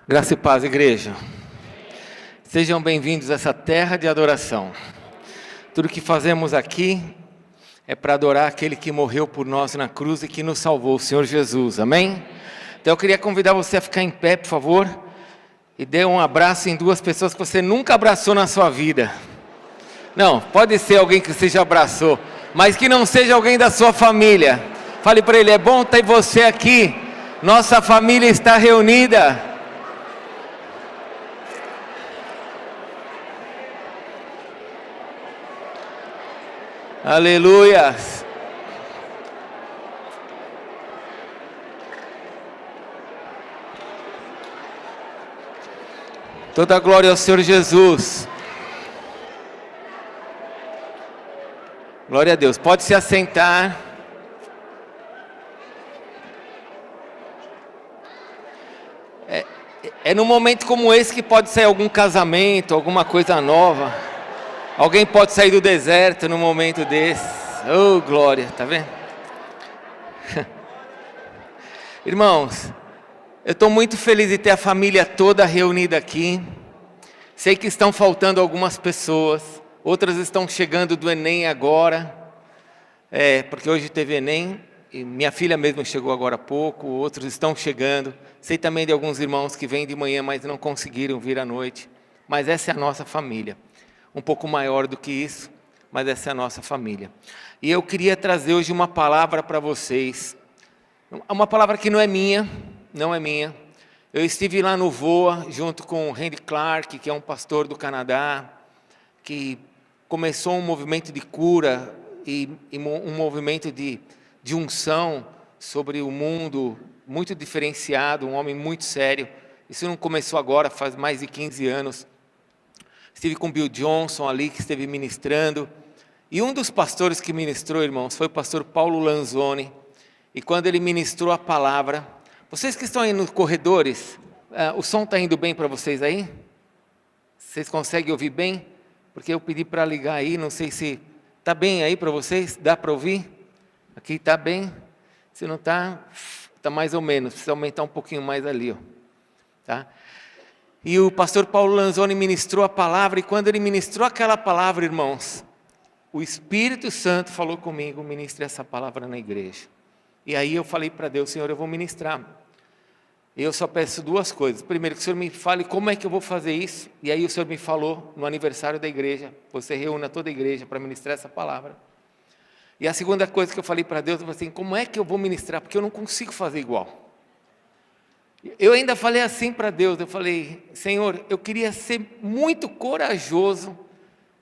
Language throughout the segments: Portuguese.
Graça e paz, igreja. Sejam bem-vindos a essa terra de adoração. Tudo que fazemos aqui é para adorar aquele que morreu por nós na cruz e que nos salvou, o Senhor Jesus. Amém? Então eu queria convidar você a ficar em pé, por favor, e dê um abraço em duas pessoas que você nunca abraçou na sua vida. Não, pode ser alguém que você já abraçou, mas que não seja alguém da sua família. Fale para ele: é bom ter você aqui. Nossa família está reunida. Aleluia! Toda a glória ao Senhor Jesus. Glória a Deus. Pode se assentar. É num momento como esse que pode sair algum casamento, alguma coisa nova. Alguém pode sair do deserto num momento desse. Oh, glória, tá vendo? Irmãos, eu estou muito feliz de ter a família toda reunida aqui. Sei que estão faltando algumas pessoas. Outras estão chegando do Enem agora. Porque hoje teve Enem. E minha filha mesmo chegou agora há pouco. Outros estão chegando. Sei também de alguns irmãos que vêm de manhã, mas não conseguiram vir à noite. Mas essa é a nossa família. Um pouco maior do que isso, mas essa é a nossa família. E eu queria trazer hoje uma palavra para vocês. Uma palavra que não é minha. Eu estive lá no VOA, junto com o Randy Clark, que é um pastor do Canadá, que começou um movimento de cura e um movimento de unção sobre o mundo, muito diferenciado, um homem muito sério. Isso não começou agora, faz mais de 15 anos. Estive com Bill Johnson ali, que esteve ministrando. E um dos pastores que ministrou, irmãos, foi o pastor Paulo Lanzoni. E quando ele ministrou a palavra... Vocês que estão aí nos corredores, o som está indo bem para vocês aí? Vocês conseguem ouvir bem? Porque eu pedi para ligar aí, não sei se... Está bem aí para vocês? Dá para ouvir? Aqui está bem? Se não está, está mais ou menos. Precisa aumentar um pouquinho mais ali, ó. Tá? E o pastor Paulo Lanzoni ministrou a palavra, e quando ele ministrou aquela palavra, irmãos, o Espírito Santo falou comigo: ministre essa palavra na igreja. E aí eu falei para Deus: Senhor, eu vou ministrar. E eu só peço duas coisas. Primeiro, que o Senhor me fale como é que eu vou fazer isso. E aí o Senhor me falou no aniversário da igreja: você reúna toda a igreja para ministrar essa palavra. E a segunda coisa que eu falei para Deus, eu falei assim: como é que eu vou ministrar? Porque eu não consigo fazer igual. Eu ainda falei assim para Deus, eu falei: Senhor, eu queria ser muito corajoso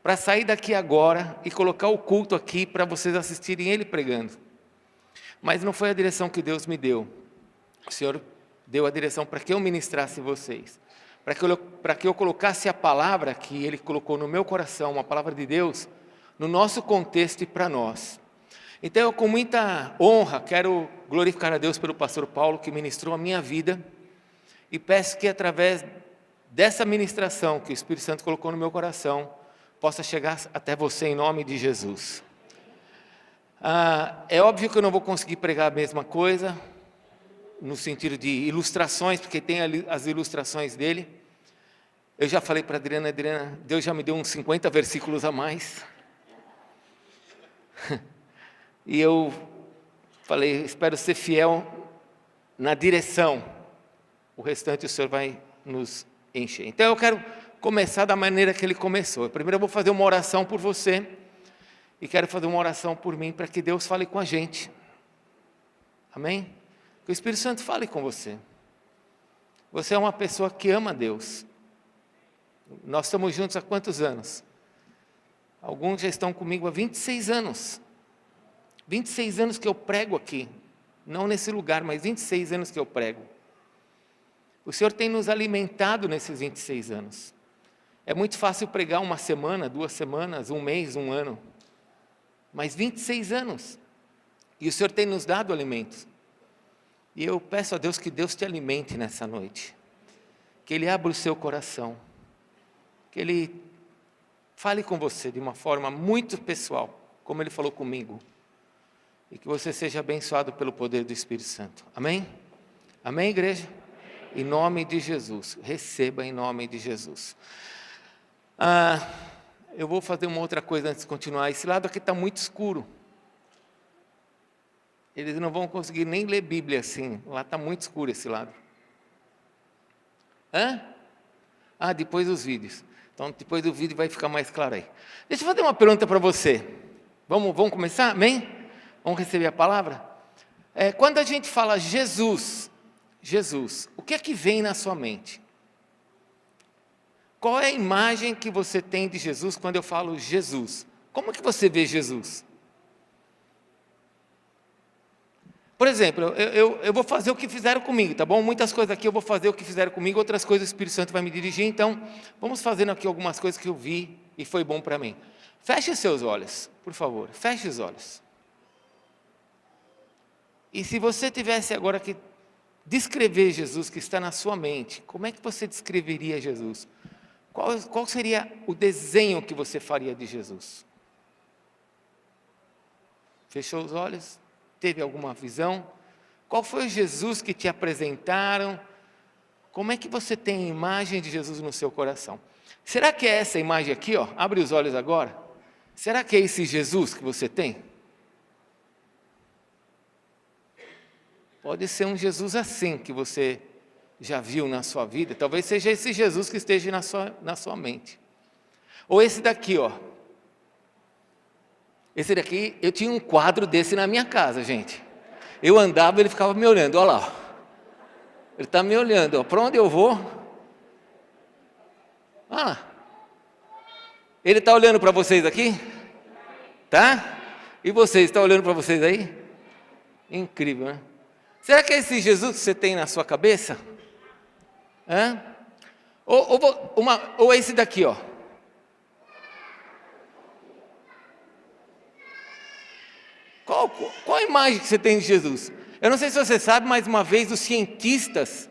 para sair daqui agora e colocar o culto aqui para vocês assistirem ele pregando. Mas não foi a direção que Deus me deu. O Senhor deu a direção para que eu ministrasse vocês, para que eu colocasse a palavra que Ele colocou no meu coração, uma palavra de Deus, no nosso contexto e para nós. Então eu, com muita honra, quero glorificar a Deus pelo pastor Paulo, que ministrou a minha vida, e peço que através dessa ministração que o Espírito Santo colocou no meu coração, possa chegar até você em nome de Jesus. É óbvio que eu não vou conseguir pregar a mesma coisa, no sentido de ilustrações, porque tem ali as ilustrações dele. Eu já falei para a Adriana, Deus já me deu uns 50 versículos a mais. E eu falei: espero ser fiel na direção. O restante o Senhor vai nos encher. Então eu quero começar da maneira que ele começou. Primeiro eu vou fazer uma oração por você. E quero fazer uma oração por mim, para que Deus fale com a gente. Amém? Que o Espírito Santo fale com você. Você é uma pessoa que ama Deus. Nós estamos juntos há quantos anos? Alguns já estão comigo há 26 anos. 26 anos que eu prego aqui. Não nesse lugar, mas 26 anos que eu prego. O Senhor tem nos alimentado nesses 26 anos. É muito fácil pregar uma semana, 2 semanas, 1 mês, 1 ano. Mas 26 anos. E o Senhor tem nos dado alimentos. E eu peço a Deus que Deus te alimente nessa noite. Que Ele abra o seu coração. Que Ele fale com você de uma forma muito pessoal, como Ele falou comigo. E que você seja abençoado pelo poder do Espírito Santo. Amém? Amém, igreja? Em nome de Jesus. Receba em nome de Jesus. Eu vou fazer uma outra coisa antes de continuar. Esse lado aqui está muito escuro. Eles não vão conseguir nem ler Bíblia assim. Lá está muito escuro esse lado. Depois dos vídeos. Então, depois do vídeo vai ficar mais claro aí. Deixa eu fazer uma pergunta para você. Vamos começar? Amém? Vamos receber a palavra? Quando a gente fala Jesus, o que é que vem na sua mente? Qual é a imagem que você tem de Jesus quando eu falo Jesus? Como é que você vê Jesus? Por exemplo, eu vou fazer o que fizeram comigo, tá bom? Muitas coisas aqui eu vou fazer o que fizeram comigo, outras coisas o Espírito Santo vai me dirigir, então vamos fazendo aqui algumas coisas que eu vi e foi bom para mim. Feche os seus olhos, por favor, feche os olhos. E se você tivesse agora que descrever Jesus que está na sua mente, como é que você descreveria Jesus? Qual seria o desenho que você faria de Jesus? Fechou os olhos? Teve alguma visão? Qual foi o Jesus que te apresentaram? Como é que você tem a imagem de Jesus no seu coração? Será que é essa imagem aqui, ó? Abre os olhos agora. Será que é esse Jesus que você tem? Pode ser um Jesus assim que você já viu na sua vida. Talvez seja esse Jesus que esteja na sua mente. Ou esse daqui, ó. Esse daqui, eu tinha um quadro desse na minha casa, gente. Eu andava, ele ficava me olhando, olha lá. Ele está me olhando, ó. Para onde eu vou? Olha lá. Ele está olhando para vocês aqui? Tá? E vocês, estão olhando para vocês aí? Incrível, né? Será que é esse Jesus que você tem na sua cabeça? Ou esse daqui, ó. Qual a imagem que você tem de Jesus? Eu não sei se você sabe, mas uma vez os cientistas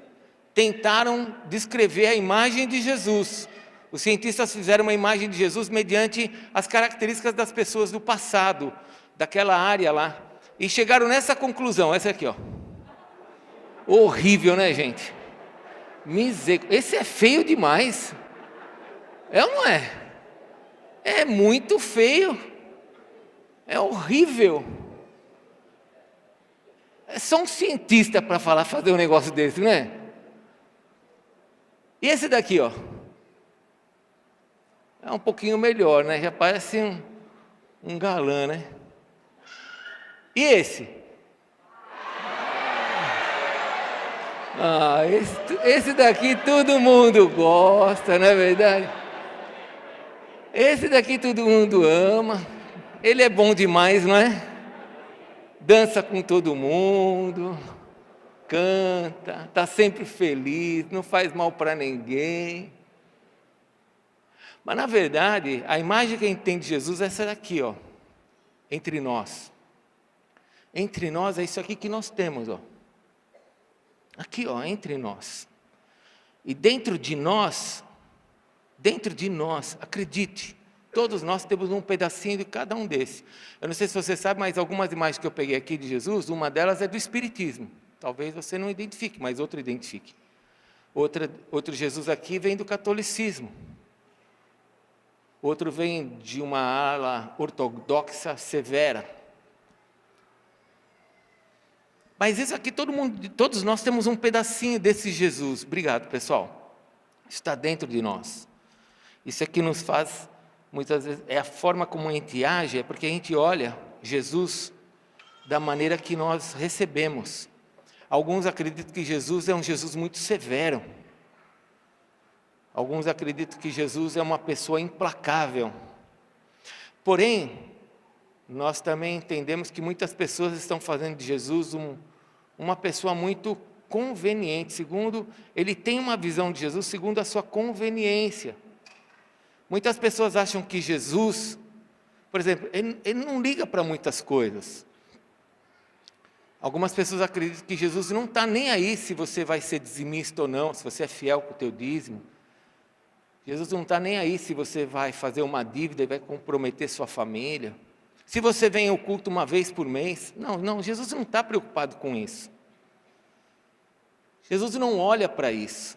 tentaram descrever a imagem de Jesus. Os cientistas fizeram uma imagem de Jesus mediante as características das pessoas do passado, daquela área lá. E chegaram nessa conclusão, essa aqui, ó. Horrível, né, gente? Esse é feio demais. É ou não é? É muito feio. É horrível. É só um cientista para fazer um negócio desse, não é? E esse daqui, ó. É um pouquinho melhor, né? Já parece um galã, né? E esse? Esse daqui todo mundo gosta, não é verdade? Esse daqui todo mundo ama. Ele é bom demais, não é? Dança com todo mundo, canta, está sempre feliz, não faz mal para ninguém. Mas na verdade, a imagem que a gente tem de Jesus é essa daqui, ó, entre nós. Entre nós é isso aqui que nós temos, ó. Aqui, ó, entre nós. E dentro de nós, acredite, todos nós temos um pedacinho de cada um desses. Eu não sei se você sabe, mas algumas imagens que eu peguei aqui de Jesus, uma delas é do Espiritismo. Talvez você não identifique, mas outro identifique. Outro Jesus aqui vem do catolicismo. Outro vem de uma ala ortodoxa severa. Mas isso aqui, todos nós temos um pedacinho desse Jesus. Obrigado, pessoal. Está dentro de nós. Isso aqui nos faz, muitas vezes, é a forma como a gente age, é porque a gente olha Jesus da maneira que nós recebemos. Alguns acreditam que Jesus é um Jesus muito severo. Alguns acreditam que Jesus é uma pessoa implacável. Porém, nós também entendemos que muitas pessoas estão fazendo de Jesus uma pessoa muito conveniente, segundo, ele tem uma visão de Jesus segundo a sua conveniência. Muitas pessoas acham que Jesus, por exemplo, ele não liga para muitas coisas. Algumas pessoas acreditam que Jesus não está nem aí se você vai ser dizimista ou não, se você é fiel com o teu dízimo. Jesus não está nem aí se você vai fazer uma dívida e vai comprometer sua família. Se você vem ao culto uma vez por mês. Não, Jesus não está preocupado com isso. Jesus não olha para isso.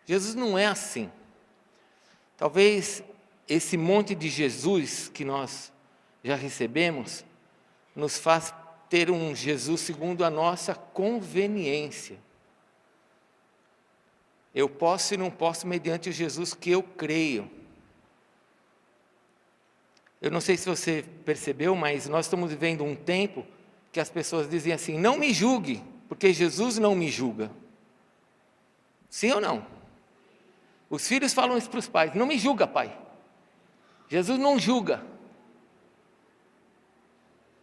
Jesus não é assim. Talvez esse monte de Jesus que nós já recebemos nos faz ter um Jesus segundo a nossa conveniência. Eu posso e não posso mediante o Jesus que eu creio. Eu não sei se você percebeu, mas nós estamos vivendo um tempo que as pessoas dizem assim: não me julgue, porque Jesus não me julga. Sim ou não? Os filhos falam isso para os pais: não me julga, pai. Jesus não julga.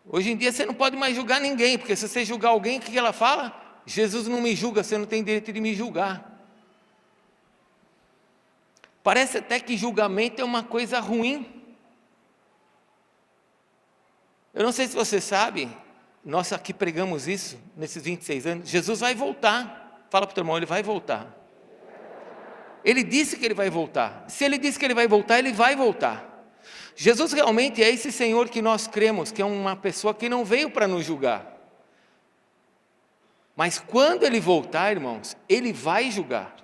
Hoje em dia você não pode mais julgar ninguém, porque se você julgar alguém, o que ela fala? Jesus não me julga, você não tem direito de me julgar. Parece até que julgamento é uma coisa ruim. Eu não sei se você sabe, nós aqui pregamos isso nesses 26 anos, Jesus vai voltar. Fala para o teu irmão, ele vai voltar. Ele disse que ele vai voltar. Se ele disse que ele vai voltar, ele vai voltar. Jesus realmente é esse Senhor que nós cremos, que é uma pessoa que não veio para nos julgar. Mas quando ele voltar, irmãos, ele vai julgar.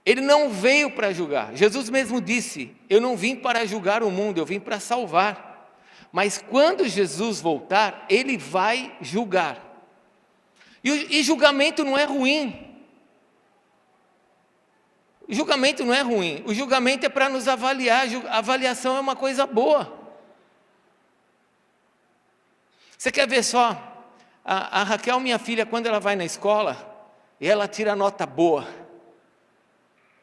Ele não veio para julgar. Jesus mesmo disse: eu não vim para julgar o mundo, eu vim para salvar. Mas quando Jesus voltar, ele vai julgar. E julgamento não é ruim. O julgamento não é ruim. O julgamento é para nos avaliar. A avaliação é uma coisa boa. Você quer ver só? A Raquel, minha filha, quando ela vai na escola e ela tira nota boa,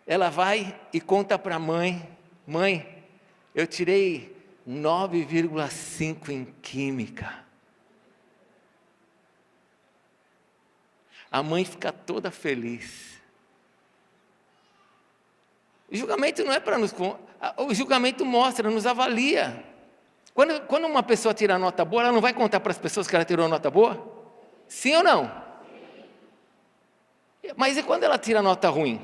ela vai e conta para a mãe: mãe, eu tirei 9,5 em química. A mãe fica toda feliz. O julgamento não é para nos... O julgamento mostra, nos avalia. Quando uma pessoa tira nota boa, ela não vai contar para as pessoas que ela tirou nota boa? Sim ou não? Mas e quando ela tira nota ruim?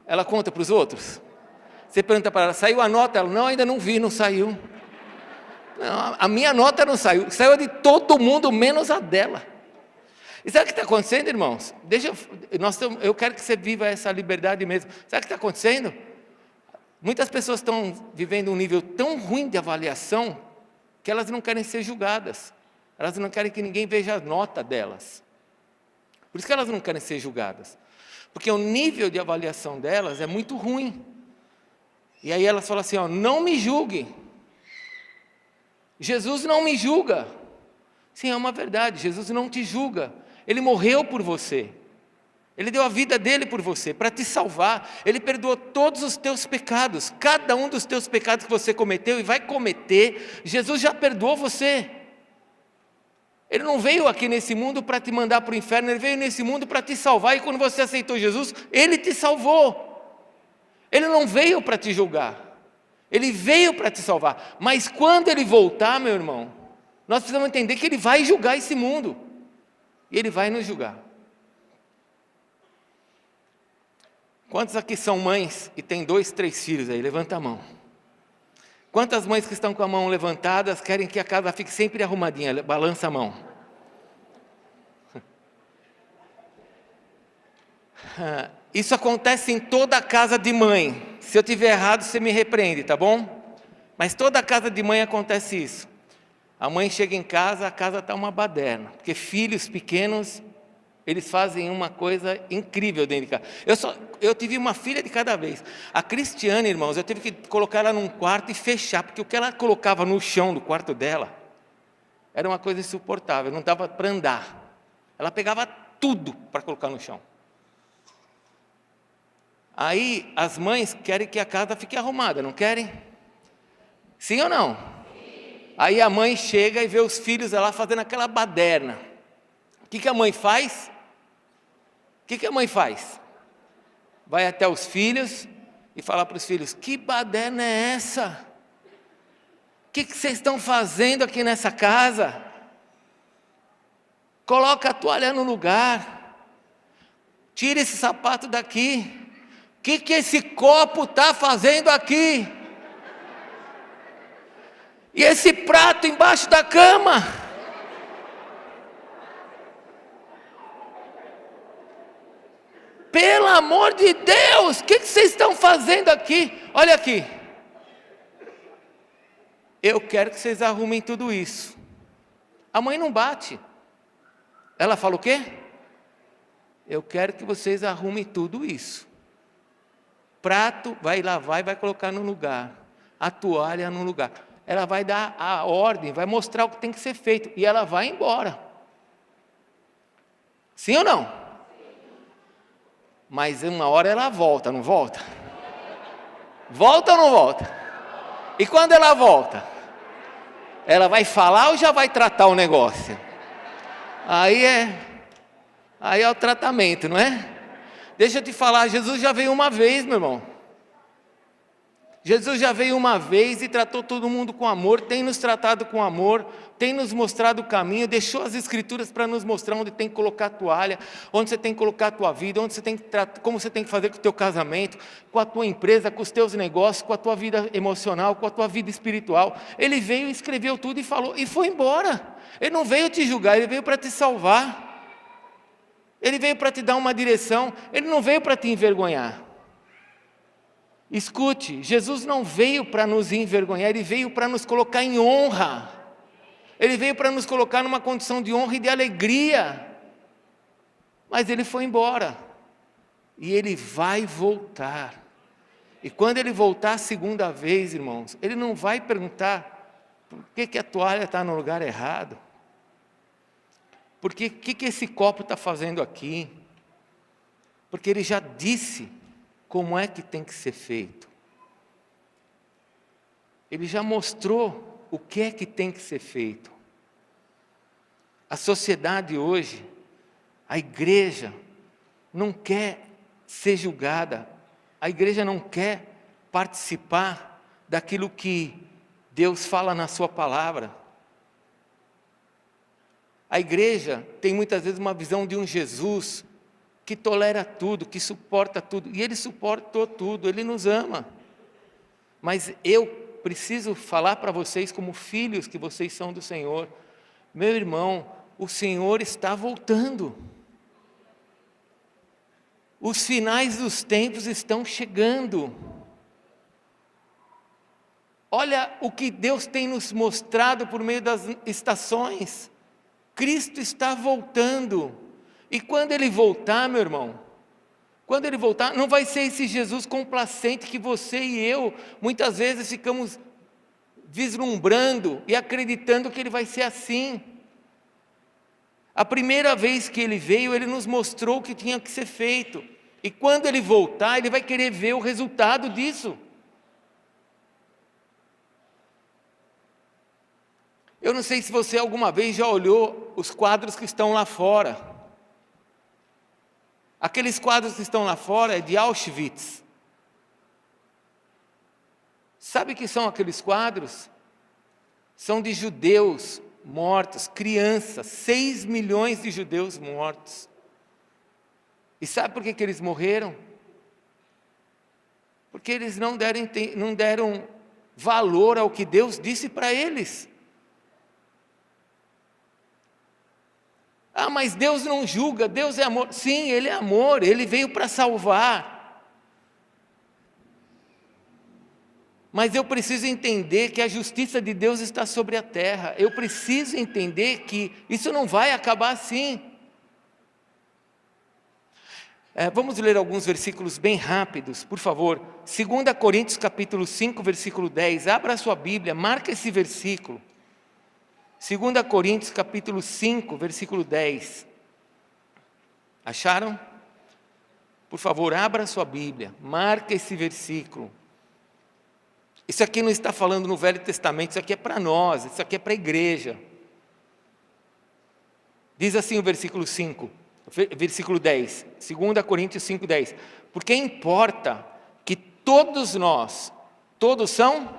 Ela conta para os outros? Você pergunta para ela: saiu a nota? Ela: não, ainda não vi, não saiu. Não, a minha nota não saiu. Saiu de todo mundo, menos a dela. E sabe o que está acontecendo, irmãos? Eu quero que você viva essa liberdade mesmo. Sabe o que está acontecendo? Muitas pessoas estão vivendo um nível tão ruim de avaliação que elas não querem ser julgadas. Elas não querem que ninguém veja a nota delas. Por isso que elas não querem ser julgadas. Porque o nível de avaliação delas é muito ruim. E aí elas falam assim: ó, não me julgue. Jesus não me julga. Sim, é uma verdade, Jesus não te julga. Ele morreu por você. Ele deu a vida dele por você, para te salvar. Ele perdoou todos os teus pecados. Cada um dos teus pecados que você cometeu e vai cometer, Jesus já perdoou você. Ele não veio aqui nesse mundo para te mandar para o inferno, ele veio nesse mundo para te salvar. E quando você aceitou Jesus, ele te salvou. Ele não veio para te julgar, ele veio para te salvar. Mas quando ele voltar, meu irmão, nós precisamos entender que ele vai julgar esse mundo. E ele vai nos julgar. Quantos aqui são mães e têm 2, 3 filhos aí? Levanta a mão. Quantas mães que estão com a mão levantadas querem que a casa fique sempre arrumadinha? Balança a mão. Isso acontece em toda casa de mãe. Se eu tiver errado, você me repreende, tá bom? Mas toda casa de mãe acontece isso. A mãe chega em casa, a casa está uma baderna. Porque filhos pequenos, eles fazem uma coisa incrível dentro de casa. Eu tive uma filha de cada vez. A Cristiane, irmãos, eu tive que colocar ela num quarto e fechar, porque o que ela colocava no chão do quarto dela era uma coisa insuportável, não dava para andar. Ela pegava tudo para colocar no chão. Aí as mães querem que a casa fique arrumada, não querem? Sim ou não? Sim. Aí a mãe chega e vê os filhos lá fazendo aquela baderna. O que a mãe faz? O que a mãe faz? Vai até os filhos e fala para os filhos: que baderna é essa? O que vocês estão fazendo aqui nessa casa? Coloca a toalha no lugar. Tira esse sapato daqui. O que esse copo está fazendo aqui? E esse prato embaixo da cama? Pelo amor de Deus, o que vocês estão fazendo aqui? Olha aqui. Eu quero que vocês arrumem tudo isso. A mãe não bate. Ela fala o quê? Eu quero que vocês arrumem tudo isso. Prato, vai lavar e vai colocar no lugar. A toalha no lugar. Ela vai dar a ordem, vai mostrar o que tem que ser feito. E ela vai embora. Sim ou não? Mas uma hora ela volta, não volta? Volta ou não volta? E quando ela volta? Ela vai falar ou já vai tratar o negócio? Aí é o tratamento, não é? Deixa eu te falar, Jesus já veio uma vez, meu irmão. Jesus já veio uma vez e tratou todo mundo com amor, tem nos tratado com amor, tem nos mostrado o caminho, deixou as Escrituras para nos mostrar onde tem que colocar a toalha, onde você tem que colocar a tua vida, onde você tem que como você tem que fazer com o teu casamento, com a tua empresa, com os teus negócios, com a tua vida emocional, com a tua vida espiritual. Ele veio, escreveu tudo e falou, e foi embora. Ele não veio te julgar, ele veio para te salvar. Ele veio para te dar uma direção, ele não veio para te envergonhar. Escute, Jesus não veio para nos envergonhar, Ele veio para nos colocar em honra. Ele veio para nos colocar numa condição de honra e de alegria. Mas Ele foi embora. E Ele vai voltar. E quando Ele voltar a segunda vez, irmãos, Ele não vai perguntar por que a toalha está no lugar errado. Porque o que esse copo está fazendo aqui? Porque Ele já disse como é que tem que ser feito. Ele já mostrou o que é que tem que ser feito. A sociedade hoje, a igreja, não quer ser julgada, a igreja não quer participar daquilo que Deus fala na sua palavra. A igreja tem muitas vezes uma visão de um Jesus que tolera tudo, que suporta tudo, e Ele suportou tudo, Ele nos ama. Mas eu preciso falar para vocês como filhos que vocês são do Senhor, meu irmão, o Senhor está voltando. Os finais dos tempos estão chegando. Olha o que Deus tem nos mostrado por meio das estações. Cristo está voltando. E quando Ele voltar, meu irmão, quando Ele voltar, não vai ser esse Jesus complacente que você e eu, muitas vezes ficamos vislumbrando e acreditando que Ele vai ser assim. A primeira vez que Ele veio, Ele nos mostrou o que tinha que ser feito. E quando Ele voltar, Ele vai querer ver o resultado disso. Eu não sei se você alguma vez já olhou os quadros que estão lá fora. Aqueles quadros que estão lá fora é de Auschwitz. Sabe o que são aqueles quadros? São de judeus mortos, crianças, 6 milhões de judeus mortos. E sabe por que eles morreram? Porque eles não deram valor ao que Deus disse para eles. Ah, mas Deus não julga, Deus é amor. Sim, Ele é amor, Ele veio para salvar. Mas eu preciso entender que a justiça de Deus está sobre a terra. Eu preciso entender que isso não vai acabar assim. Vamos ler alguns versículos bem rápidos, por favor. 2 Coríntios capítulo 5, versículo 10. Abra a sua Bíblia, marca esse versículo. 2 Coríntios capítulo 5, versículo 10. Acharam? Por favor, abra a sua Bíblia, marca esse versículo. Isso aqui não está falando no Velho Testamento, isso aqui é para nós, isso aqui é para a igreja. Diz assim o versículo 5, versículo 10, 2 Coríntios 5, 10. Porque importa que todos nós, todos são?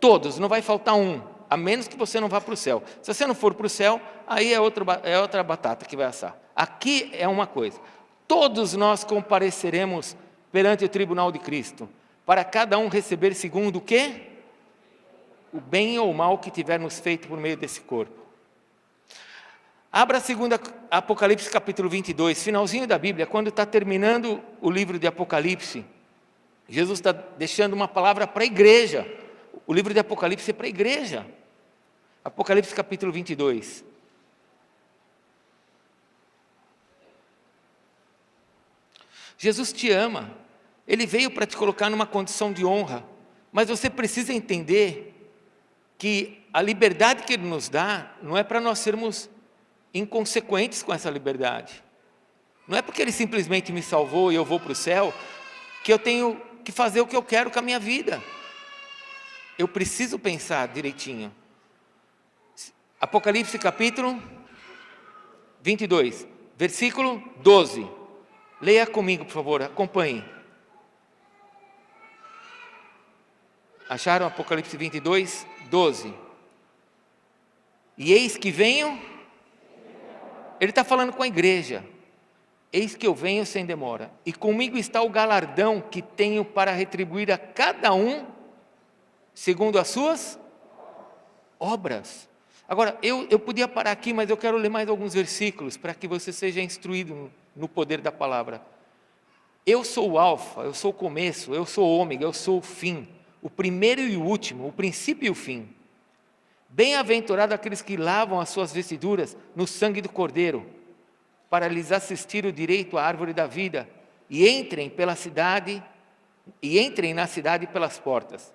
Todos, não vai faltar um. A menos que você não vá para o céu. Se você não for para o céu, aí é outra batata que vai assar. Aqui é uma coisa. Todos nós compareceremos perante o tribunal de Cristo, para cada um receber segundo o quê? O bem ou o mal que tivermos feito por meio desse corpo. Abra a segunda Apocalipse capítulo 22, finalzinho da Bíblia, quando está terminando o livro de Apocalipse. Jesus está deixando uma palavra para a igreja. O livro de Apocalipse é para a igreja. Apocalipse capítulo 22. Jesus te ama. Ele veio para te colocar numa condição de honra. Mas você precisa entender que a liberdade que Ele nos dá não é para nós sermos inconsequentes com essa liberdade. Não é porque Ele simplesmente me salvou e eu vou para o céu que eu tenho que fazer o que eu quero com a minha vida. Eu preciso pensar direitinho. Apocalipse capítulo 22, versículo 12. Leia comigo, por favor, acompanhe. Acharam Apocalipse 22, 12? E eis que venho, ele está falando com a igreja. Eis que eu venho sem demora, e comigo está o galardão que tenho para retribuir a cada um, segundo as suas obras. Agora, eu podia parar aqui, mas eu quero ler mais alguns versículos, para que você seja instruído no poder da palavra. Eu sou o alfa, eu sou o começo, eu sou o ômega, eu sou o fim, o primeiro e o último, o princípio e o fim. Bem-aventurado aqueles que lavam as suas vestiduras no sangue do Cordeiro, para lhes assistir o direito à árvore da vida, e entrem na cidade pelas portas.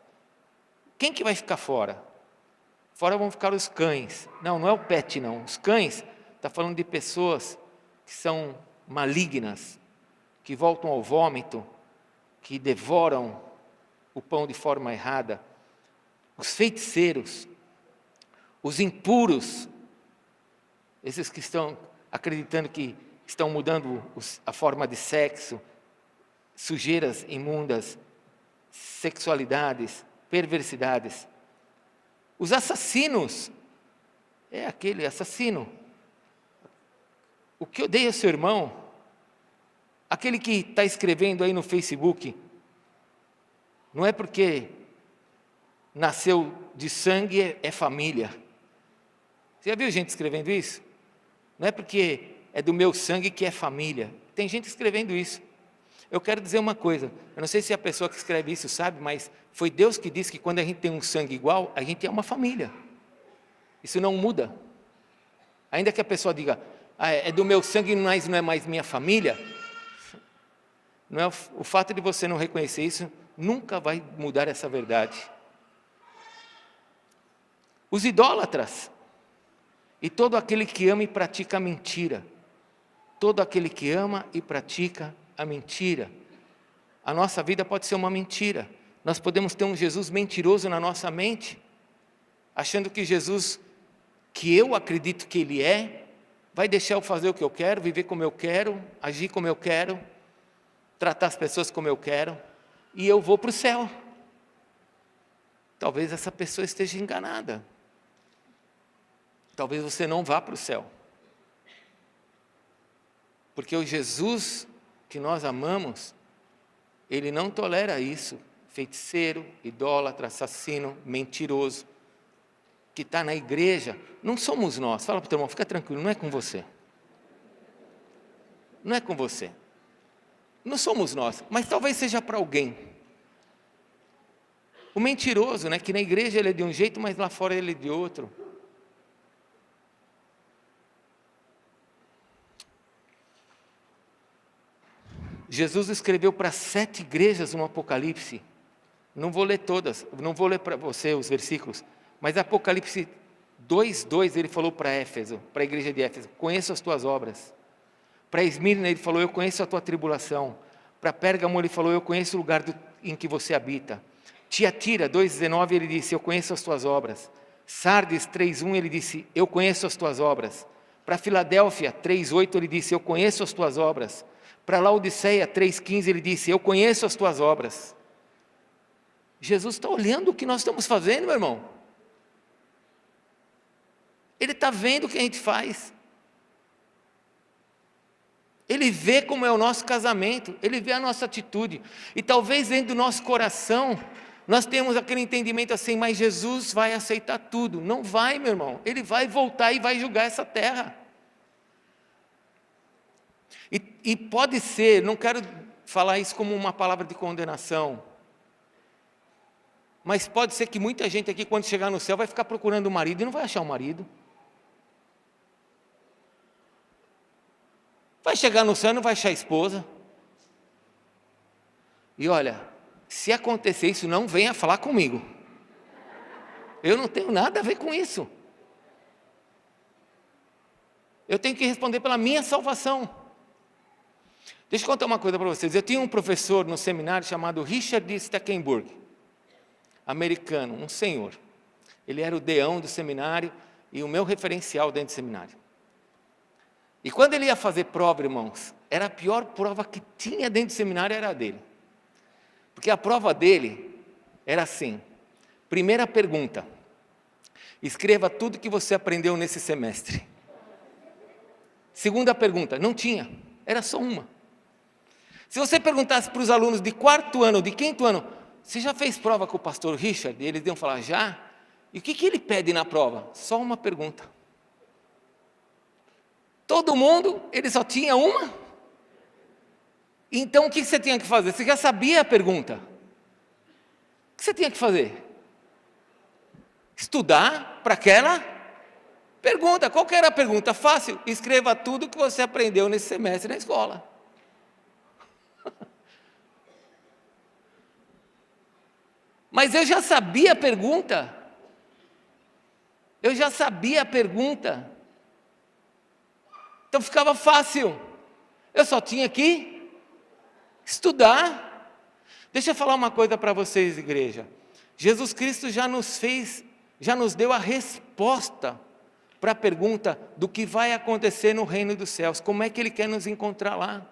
Quem que vai ficar fora? Fora vão ficar os cães. Não é o pet não. Os cães, está falando de pessoas que são malignas, que voltam ao vômito, que devoram o pão de forma errada. Os feiticeiros, os impuros, esses que estão acreditando que estão mudando a forma de sexo, sujeiras imundas, sexualidades, perversidades. Os assassinos, aquele assassino, o que odeia seu irmão, aquele que está escrevendo aí no Facebook, não é porque nasceu de sangue, é família. Você já viu gente escrevendo isso? Não é porque é do meu sangue que é família. Tem gente escrevendo isso. Eu quero dizer uma coisa, eu não sei se a pessoa que escreve isso sabe, mas foi Deus que disse que quando a gente tem um sangue igual, a gente é uma família. Isso não muda. Ainda que a pessoa diga, é do meu sangue, mas não é mais minha família, não é o fato de você não reconhecer isso, nunca vai mudar essa verdade. Os idólatras, e todo aquele que ama e pratica a mentira, todo aquele que ama e pratica a mentira. A nossa vida pode ser uma mentira. Nós podemos ter um Jesus mentiroso na nossa mente, achando que Jesus, que eu acredito que Ele vai deixar eu fazer o que eu quero, viver como eu quero, agir como eu quero, tratar as pessoas como eu quero, e eu vou para o céu. Talvez essa pessoa esteja enganada. Talvez você não vá para o céu. Porque o Jesus que nós amamos, Ele não tolera isso. Feiticeiro, idólatra, assassino, mentiroso, que está na igreja, não somos nós. Fala para o teu irmão, fica tranquilo, não é com você. Não é com você. Não somos nós, mas talvez seja para alguém. O mentiroso, que na igreja ele é de um jeito, mas lá fora ele é de outro. Jesus escreveu para 7 igrejas no Apocalipse. Não vou ler todas, não vou ler para você os versículos, mas Apocalipse 2:2 ele falou para Éfeso, para a igreja de Éfeso, conheço as tuas obras. Para Esmirna ele falou, eu conheço a tua tribulação. Para Pérgamo ele falou, eu conheço o lugar em que você habita. Tiatira 2:19 ele disse, eu conheço as tuas obras. Sardes 3:1 ele disse, eu conheço as tuas obras. Para Filadélfia 3:8 ele disse, eu conheço as tuas obras. Para Laodiceia 3:15 ele disse, eu conheço as tuas obras. Jesus está olhando o que nós estamos fazendo, meu irmão. Ele está vendo o que a gente faz. Ele vê como é o nosso casamento, Ele vê a nossa atitude. E talvez dentro do nosso coração, nós temos aquele entendimento assim, mas Jesus vai aceitar tudo. Não vai, meu irmão. Ele vai voltar e vai julgar essa terra. E pode ser, não quero falar isso como uma palavra de condenação, mas pode ser que muita gente aqui, quando chegar no céu, vai ficar procurando o marido e não vai achar o marido. Vai chegar no céu e não vai achar a esposa. E olha, se acontecer isso, não venha falar comigo. Eu não tenho nada a ver com isso. Eu tenho que responder pela minha salvação. Deixa eu contar uma coisa para vocês. Eu tinha um professor no seminário chamado Richard Steckenburg, americano, um senhor. Ele era o deão do seminário e o meu referencial dentro do seminário. E quando ele ia fazer prova, irmãos, era a pior prova que tinha dentro do seminário, era a dele. Porque a prova dele era assim: primeira pergunta, escreva tudo que você aprendeu nesse semestre. Segunda pergunta, não tinha, era só uma. Se você perguntasse para os alunos de 4º ano, de 5º ano, você já fez prova com o pastor Richard? E eles iam falar, já. E o que ele pede na prova? Só uma pergunta. Todo mundo, ele só tinha uma. Então o que você tinha que fazer? Você já sabia a pergunta. O que você tinha que fazer? Estudar para aquela pergunta. Qual que era a pergunta? Fácil. Escreva tudo que você aprendeu nesse semestre na escola. Mas eu já sabia a pergunta. Eu já sabia a pergunta. Então ficava fácil. Eu só tinha que estudar. Deixa eu falar uma coisa para vocês, igreja. Jesus Cristo já nos deu a resposta para a pergunta do que vai acontecer no reino dos céus. Como é que Ele quer nos encontrar lá?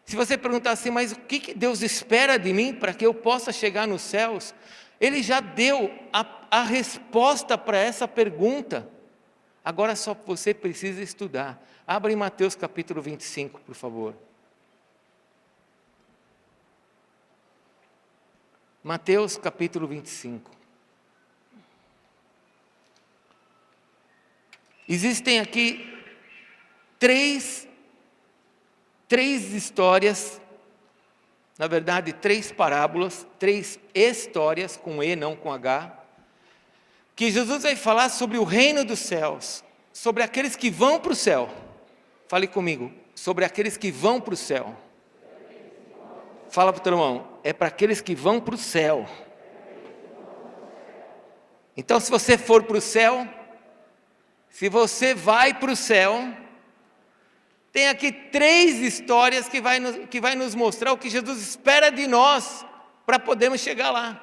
Se você perguntar assim, mas o que Deus espera de mim para que eu possa chegar nos céus? Ele já deu a resposta para essa pergunta. Agora só você precisa estudar. Abra em Mateus capítulo 25, por favor. Mateus capítulo 25. Existem aqui três histórias, na verdade 3 parábolas, 3 histórias, com E, não com H, que Jesus vai falar sobre o reino dos céus, sobre aqueles que vão para o céu. Fale comigo, sobre aqueles que vão para o céu. Fala para o teu irmão, é para aqueles que vão para o céu. Então, se você for para o céu, se você vai para o céu, tem aqui 3 histórias que vai nos mostrar o que Jesus espera de nós para podermos chegar lá.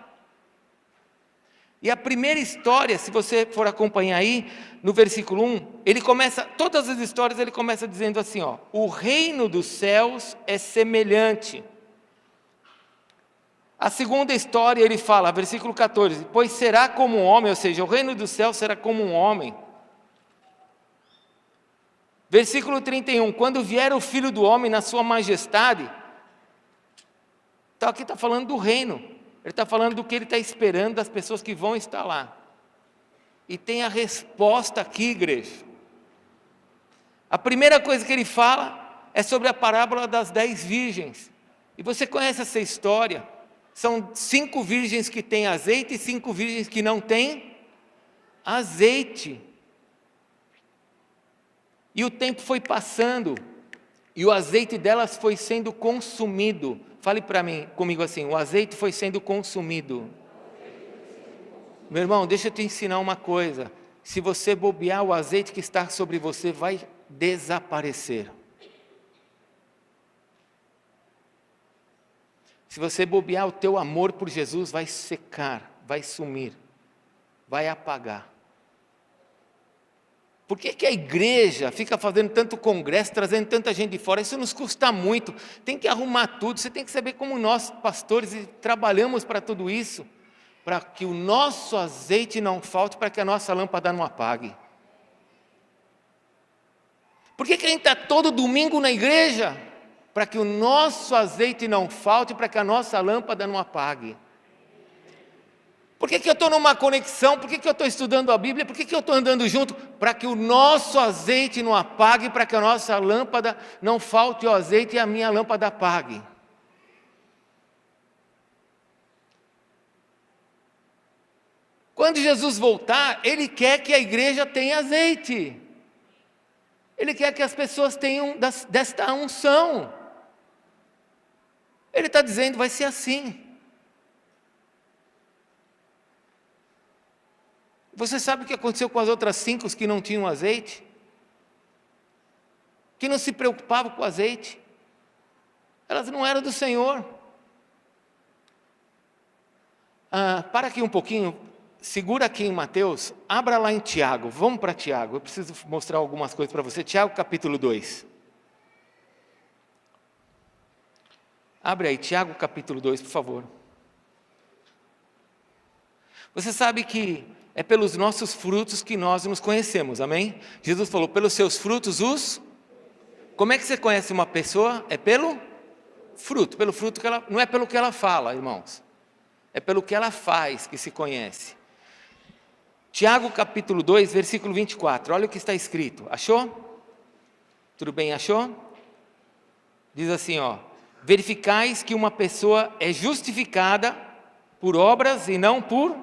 E a primeira história, se você for acompanhar aí, no versículo 1, ele começa, todas as histórias ele começa dizendo assim, ó, o reino dos céus é semelhante. A segunda história ele fala, versículo 14, pois será como um homem, ou seja, o reino dos céus será como um homem. Versículo 31, quando vier o Filho do Homem na sua majestade, então aqui está falando do reino, ele está falando do que ele está esperando das pessoas que vão estar lá. E tem a resposta aqui, igreja. A primeira coisa que ele fala é sobre a parábola das 10 virgens. E você conhece essa história? São 5 virgens que têm azeite e 5 virgens que não têm azeite. E o tempo foi passando, e o azeite delas foi sendo consumido. Fale comigo assim, o azeite foi sendo consumido. Meu irmão, deixa eu te ensinar uma coisa. Se você bobear, o azeite que está sobre você vai desaparecer. Se você bobear, o teu amor por Jesus vai secar, vai sumir, vai apagar. Por que a igreja fica fazendo tanto congresso, trazendo tanta gente de fora? Isso nos custa muito, tem que arrumar tudo, você tem que saber como nós, pastores, trabalhamos para tudo isso, para que o nosso azeite não falte, para que a nossa lâmpada não apague. Por que a gente está todo domingo na igreja? Para que o nosso azeite não falte, para que a nossa lâmpada não apague. Por que eu estou numa conexão? Por que eu estou estudando a Bíblia? Por que eu estou andando junto? Para que o nosso azeite não apague, para que a nossa lâmpada não falte o azeite e a minha lâmpada apague. Quando Jesus voltar, Ele quer que a igreja tenha azeite. Ele quer que as pessoas tenham desta unção. Ele está dizendo, vai ser assim. Você sabe o que aconteceu com as outras 5 que não tinham azeite? Que não se preocupavam com o azeite? Elas não eram do Senhor. Para aqui um pouquinho, segura aqui em Mateus, abra lá em Tiago, vamos para Tiago, eu preciso mostrar algumas coisas para você. Tiago capítulo 2. Abre aí, Tiago capítulo 2, por favor. Você sabe que é pelos nossos frutos que nós nos conhecemos, amém? Jesus falou, pelos seus frutos Como é que você conhece uma pessoa? É pelo fruto que ela... Não é pelo que ela fala, irmãos. É pelo que ela faz que se conhece. Tiago capítulo 2, versículo 24, olha o que está escrito. Achou? Tudo bem, achou? Diz assim, verificais que uma pessoa é justificada por obras e não por...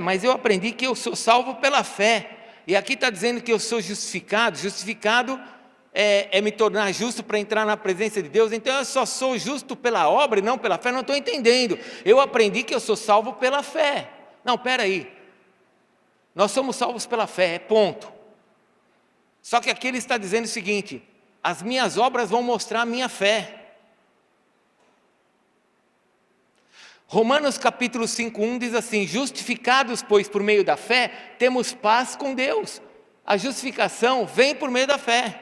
mas eu aprendi que eu sou salvo pela fé. E aqui está dizendo que eu sou justificado. Justificado é me tornar justo para entrar na presença de Deus. Então eu só sou justo pela obra e não pela fé. Não estou entendendo. Eu aprendi que eu sou salvo pela fé. Não, espera aí. Nós somos salvos pela fé, ponto. Só que aqui ele está dizendo o seguinte: as minhas obras vão mostrar a minha fé. Romanos capítulo 5:1 diz assim: justificados, pois, por meio da fé, temos paz com Deus. A justificação vem por meio da fé.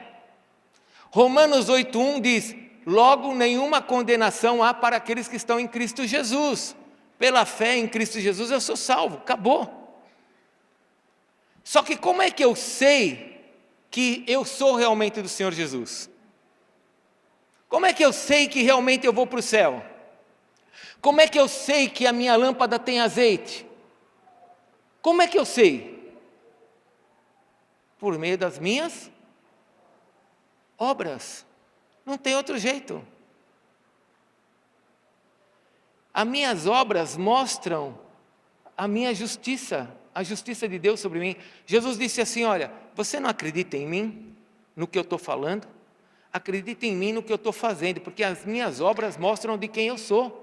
Romanos 8:1 diz: logo nenhuma condenação há para aqueles que estão em Cristo Jesus. Pela fé em Cristo Jesus eu sou salvo, acabou. Só que como é que eu sei que eu sou realmente do Senhor Jesus? Como é que eu sei que realmente eu vou para o céu? Como é que eu sei que a minha lâmpada tem azeite? Como é que eu sei? Por meio das minhas obras. Não tem outro jeito. As minhas obras mostram a minha justiça, a justiça de Deus sobre mim. Jesus disse assim, olha, você não acredita em mim, no que eu estou falando? Acredita em mim no que eu estou fazendo, porque as minhas obras mostram de quem eu sou.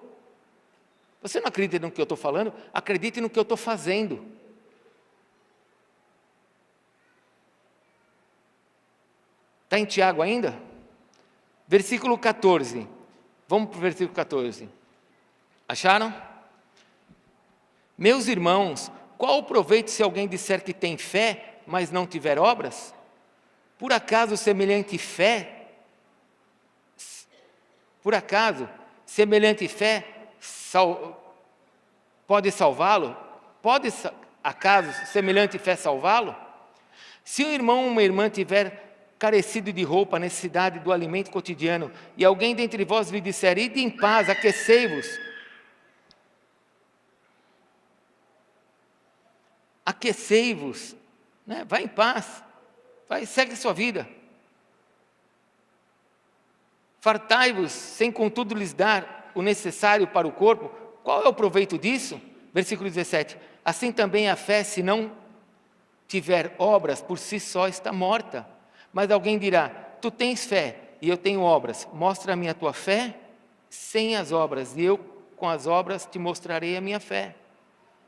Você não acredita no que eu estou falando? Acredite no que eu estou fazendo. Está em Tiago ainda? Versículo 14. Vamos para o versículo 14. Acharam? Meus irmãos, qual o proveito se alguém disser que tem fé, mas não tiver obras? Por acaso semelhante fé pode salvá-lo? Pode acaso semelhante fé salvá-lo? Se um irmão ou uma irmã tiver carecido de roupa, necessidade do alimento cotidiano, e alguém dentre vós lhe disser, ide em paz, aquecei-vos. Aquecei-vos, né? Vai em paz, segue sua vida. Fartai-vos, sem contudo lhes dar o necessário para o corpo. Qual é o proveito disso? Versículo 17. Assim também a fé, se não tiver obras, por si só está morta. Mas alguém dirá, tu tens fé e eu tenho obras. Mostra-me a tua fé sem as obras, e eu com as obras te mostrarei a minha fé.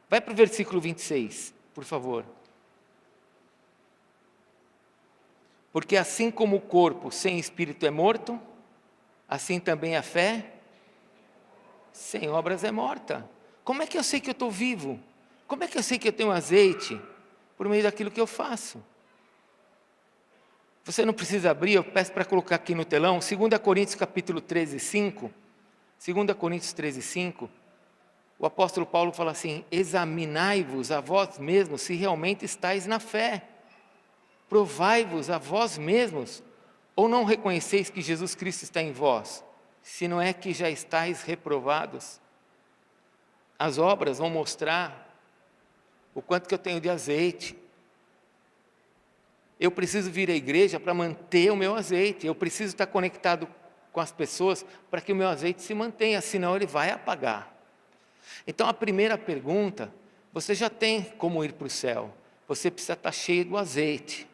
Vai para o versículo 26, por favor. Porque assim como o corpo sem espírito é morto, assim também a fé sem obras é morta. Como é que eu sei que eu estou vivo? Como é que eu sei que eu tenho azeite? Por meio daquilo que eu faço. Você não precisa abrir, eu peço para colocar aqui no telão, 2 Coríntios capítulo 13, 5. 2 Coríntios 13, 5. O apóstolo Paulo fala assim, examinai-vos a vós mesmos se realmente estáis na fé. Provai-vos a vós mesmos, ou não reconheceis que Jesus Cristo está em vós, se não é que já estáis reprovados? As obras vão mostrar o quanto que eu tenho de azeite. Eu preciso vir à igreja para manter o meu azeite. Eu preciso estar conectado com as pessoas para que o meu azeite se mantenha, senão ele vai apagar. Então a primeira pergunta, você já tem como ir para o céu. Você precisa estar cheio do azeite.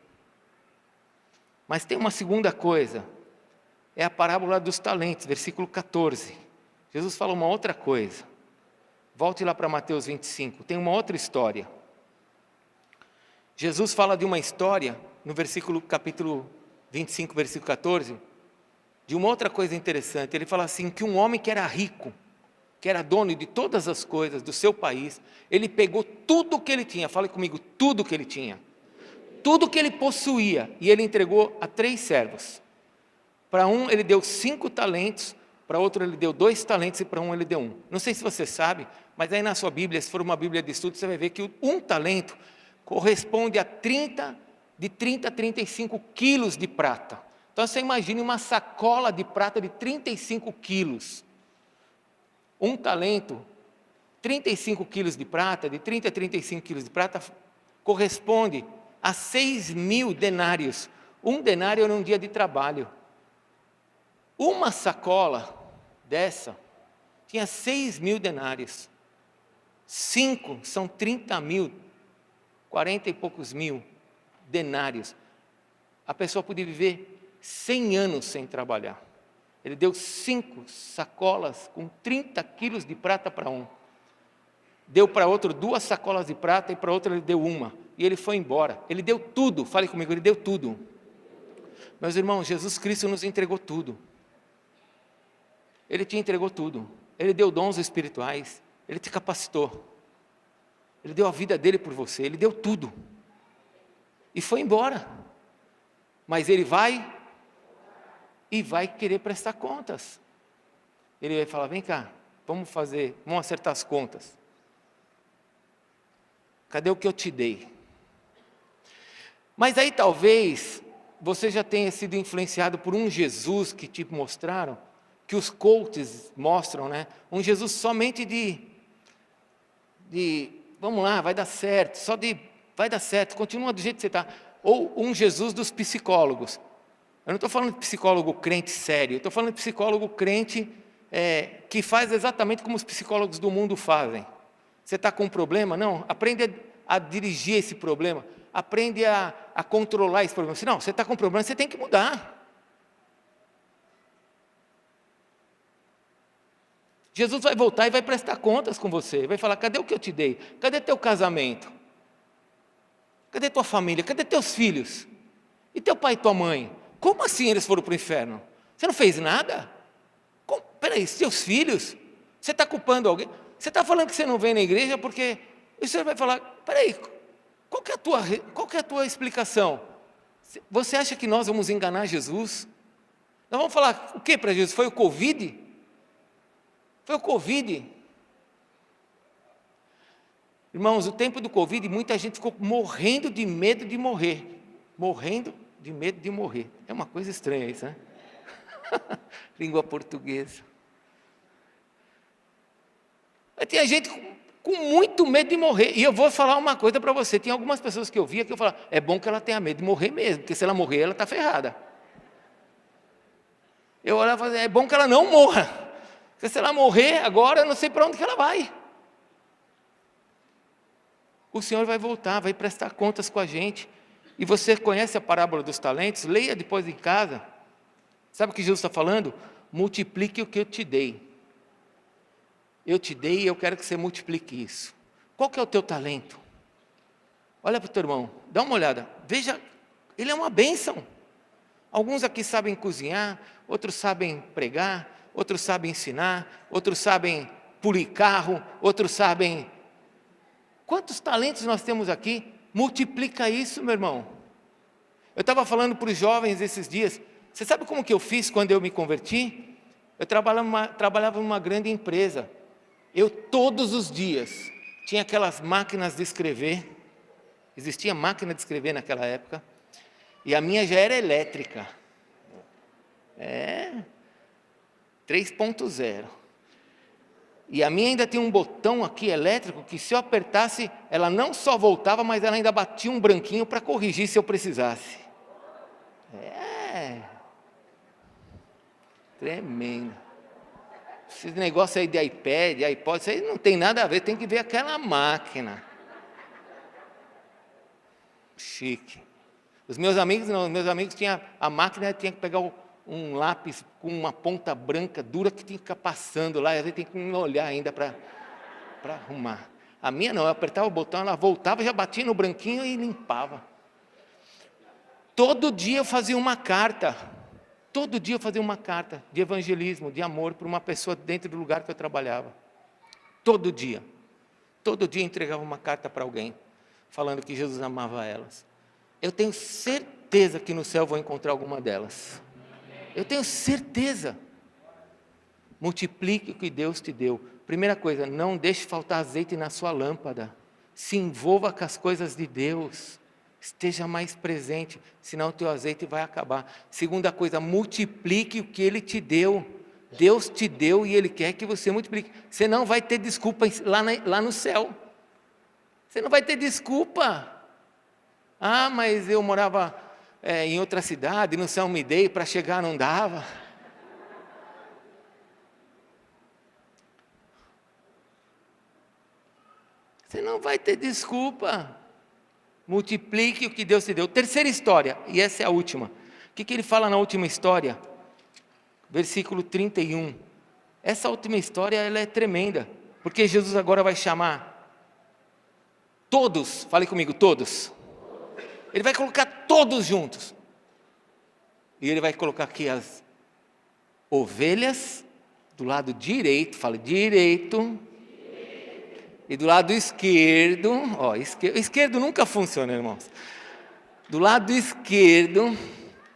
Mas tem uma segunda coisa, é a parábola dos talentos, versículo 14. Jesus fala uma outra coisa. Volte lá para Mateus 25, tem uma outra história. Jesus fala de uma história, no capítulo 25, versículo 14, de uma outra coisa interessante. Ele fala assim, que um homem que era rico, que era dono de todas as coisas do seu país, ele pegou tudo o que ele tinha, fale comigo, tudo que ele tinha, tudo que ele possuía, e ele entregou a 3 servos. Para um ele deu 5 talentos, para outro ele deu 2 talentos e para um ele deu 1. Não sei se você sabe, mas aí na sua Bíblia, se for uma Bíblia de estudo, você vai ver que 1 talento corresponde a 30 a 35 quilos de prata. Então você imagine uma sacola de prata de 35 quilos. 1 talento, 35 quilos de prata, de 30 a 35 quilos de prata, corresponde a 6.000 denários. 1 denário era um dia de trabalho. Uma sacola dessa tinha 6.000 denários. 5 são 30.000, 40 e poucos mil denários. A pessoa podia viver 100 anos sem trabalhar. Ele deu 5 sacolas com 30 quilos de prata para um. Deu para outro 2 sacolas de prata e para outro ele deu 1. E ele foi embora. Ele deu tudo, fale comigo, ele deu tudo. Meus irmãos, Jesus Cristo nos entregou tudo. Ele te entregou tudo. Ele deu dons espirituais. Ele te capacitou. Ele deu a vida dele por você. Ele deu tudo. E foi embora. Mas ele vai querer prestar contas. Ele vai falar, vem cá, vamos acertar as contas. Cadê o que eu te dei? Mas aí talvez você já tenha sido influenciado por um Jesus que te mostraram, que os coaches mostram, né? Um Jesus somente de vamos lá, vai dar certo, vai dar certo, continua do jeito que você está. Ou um Jesus dos psicólogos. Eu não estou falando de psicólogo crente sério, eu estou falando de psicólogo crente que faz exatamente como os psicólogos do mundo fazem. Você está com um problema? Não, aprende a dirigir esse problema, aprende a controlar esse problema. Se não, você está com um problema, você tem que mudar. Jesus vai voltar e vai prestar contas com você, vai falar, cadê o que eu te dei? Cadê teu casamento? Cadê tua família? Cadê teus filhos? E teu pai e tua mãe? Como assim eles foram para o inferno? Você não fez nada? Peraí, seus filhos? Você está culpando alguém? Você está falando que você não vem na igreja porque... E você vai falar, peraí, qual que é a tua explicação? Você acha que nós vamos enganar Jesus? Nós vamos falar o que para Jesus? Foi o Covid? Foi o Covid. Irmãos, o tempo do Covid, muita gente ficou morrendo de medo de morrer. Morrendo de medo de morrer. É uma coisa estranha isso, né? Língua portuguesa. Mas tinha gente com muito medo de morrer. E eu vou falar uma coisa para você. Tem algumas pessoas que eu via que eu falava, é bom que ela tenha medo de morrer mesmo, porque se ela morrer, ela está ferrada. Eu olhava e falava, é bom que ela não morra. Porque se ela morrer agora, eu não sei para onde que ela vai. O Senhor vai voltar, vai prestar contas com a gente. E você conhece a parábola dos talentos? Leia depois em casa. Sabe o que Jesus está falando? Multiplique o que eu te dei. Eu te dei e eu quero que você multiplique isso. Qual que é o teu talento? Olha para o teu irmão, dá uma olhada. Veja, ele é uma bênção. Alguns aqui sabem cozinhar, outros sabem pregar, outros sabem ensinar, outros sabem polir carro, outros sabem... Quantos talentos nós temos aqui? Multiplica isso, meu irmão. Eu estava falando para os jovens esses dias, você sabe como que eu fiz quando eu me converti? Eu trabalhava numa grande empresa. Eu todos os dias tinha aquelas máquinas de escrever, existia máquina de escrever naquela época, e a minha já era elétrica. 3.0. E a minha ainda tem um botão aqui elétrico que se eu apertasse, ela não só voltava, mas ela ainda batia um branquinho para corrigir se eu precisasse. É. Tremendo. Esse negócio aí de iPad, iPod, isso aí não tem nada a ver, tem que ver aquela máquina. Chique. Os meus amigos não, os meus amigos tinham, a máquina tinha que pegar um lápis com uma ponta branca, dura, que tinha que ficar passando lá, e às vezes tem que olhar ainda para arrumar. A minha não, eu apertava o botão, ela voltava, já batia no branquinho e limpava. Todo dia eu fazia uma carta. Todo dia eu fazia uma carta de evangelismo, de amor, para uma pessoa dentro do lugar que eu trabalhava. Todo dia. Todo dia eu entregava uma carta para alguém, falando que Jesus amava elas. Eu tenho certeza que no céu eu vou encontrar alguma delas. Eu tenho certeza. Multiplique o que Deus te deu. Primeira coisa, não deixe faltar azeite na sua lâmpada. Se envolva com as coisas de Deus. Esteja mais presente, senão o teu azeite vai acabar. Segunda coisa, multiplique o que Ele te deu. Deus te deu e Ele quer que você multiplique. Você não vai ter desculpa lá no céu. Você não vai ter desculpa. Ah, mas eu morava em outra cidade, no céu me dei, para chegar não dava. Você não vai ter desculpa. Multiplique o que Deus te deu. Terceira história, e essa é a última. O que ele fala na última história? Versículo 31. Essa última história, ela é tremenda, porque Jesus agora vai chamar todos, fale comigo, todos. Ele vai colocar todos juntos. E ele vai colocar aqui as ovelhas do lado direito, fale direito. E do lado esquerdo, esquerdo nunca funciona, irmãos. Do lado esquerdo,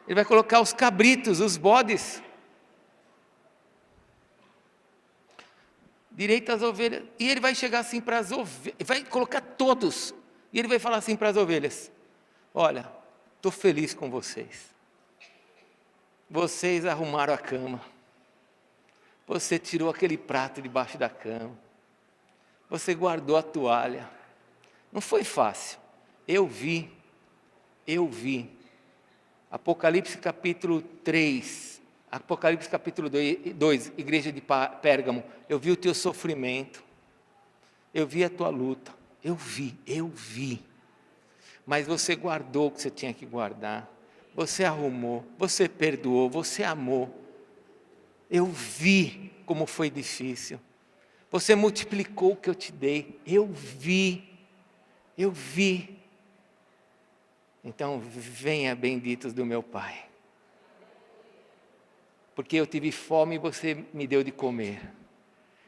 ele vai colocar os cabritos, os bodes. Direito as ovelhas. E ele vai chegar assim para as ovelhas, vai colocar todos. E ele vai falar assim para as ovelhas: olha, estou feliz com vocês. Vocês arrumaram a cama. Você tirou aquele prato debaixo da cama. Você guardou a toalha. Não foi fácil. Eu vi. Apocalipse capítulo 3. Apocalipse capítulo 2, igreja de Pérgamo. Eu vi o teu sofrimento. Eu vi a tua luta. Eu vi. Mas você guardou o que você tinha que guardar. Você arrumou. Você perdoou. Você amou. Eu vi como foi difícil. Você multiplicou o que eu te dei. Eu vi. Então, venha, benditos do meu Pai. Porque eu tive fome e você me deu de comer.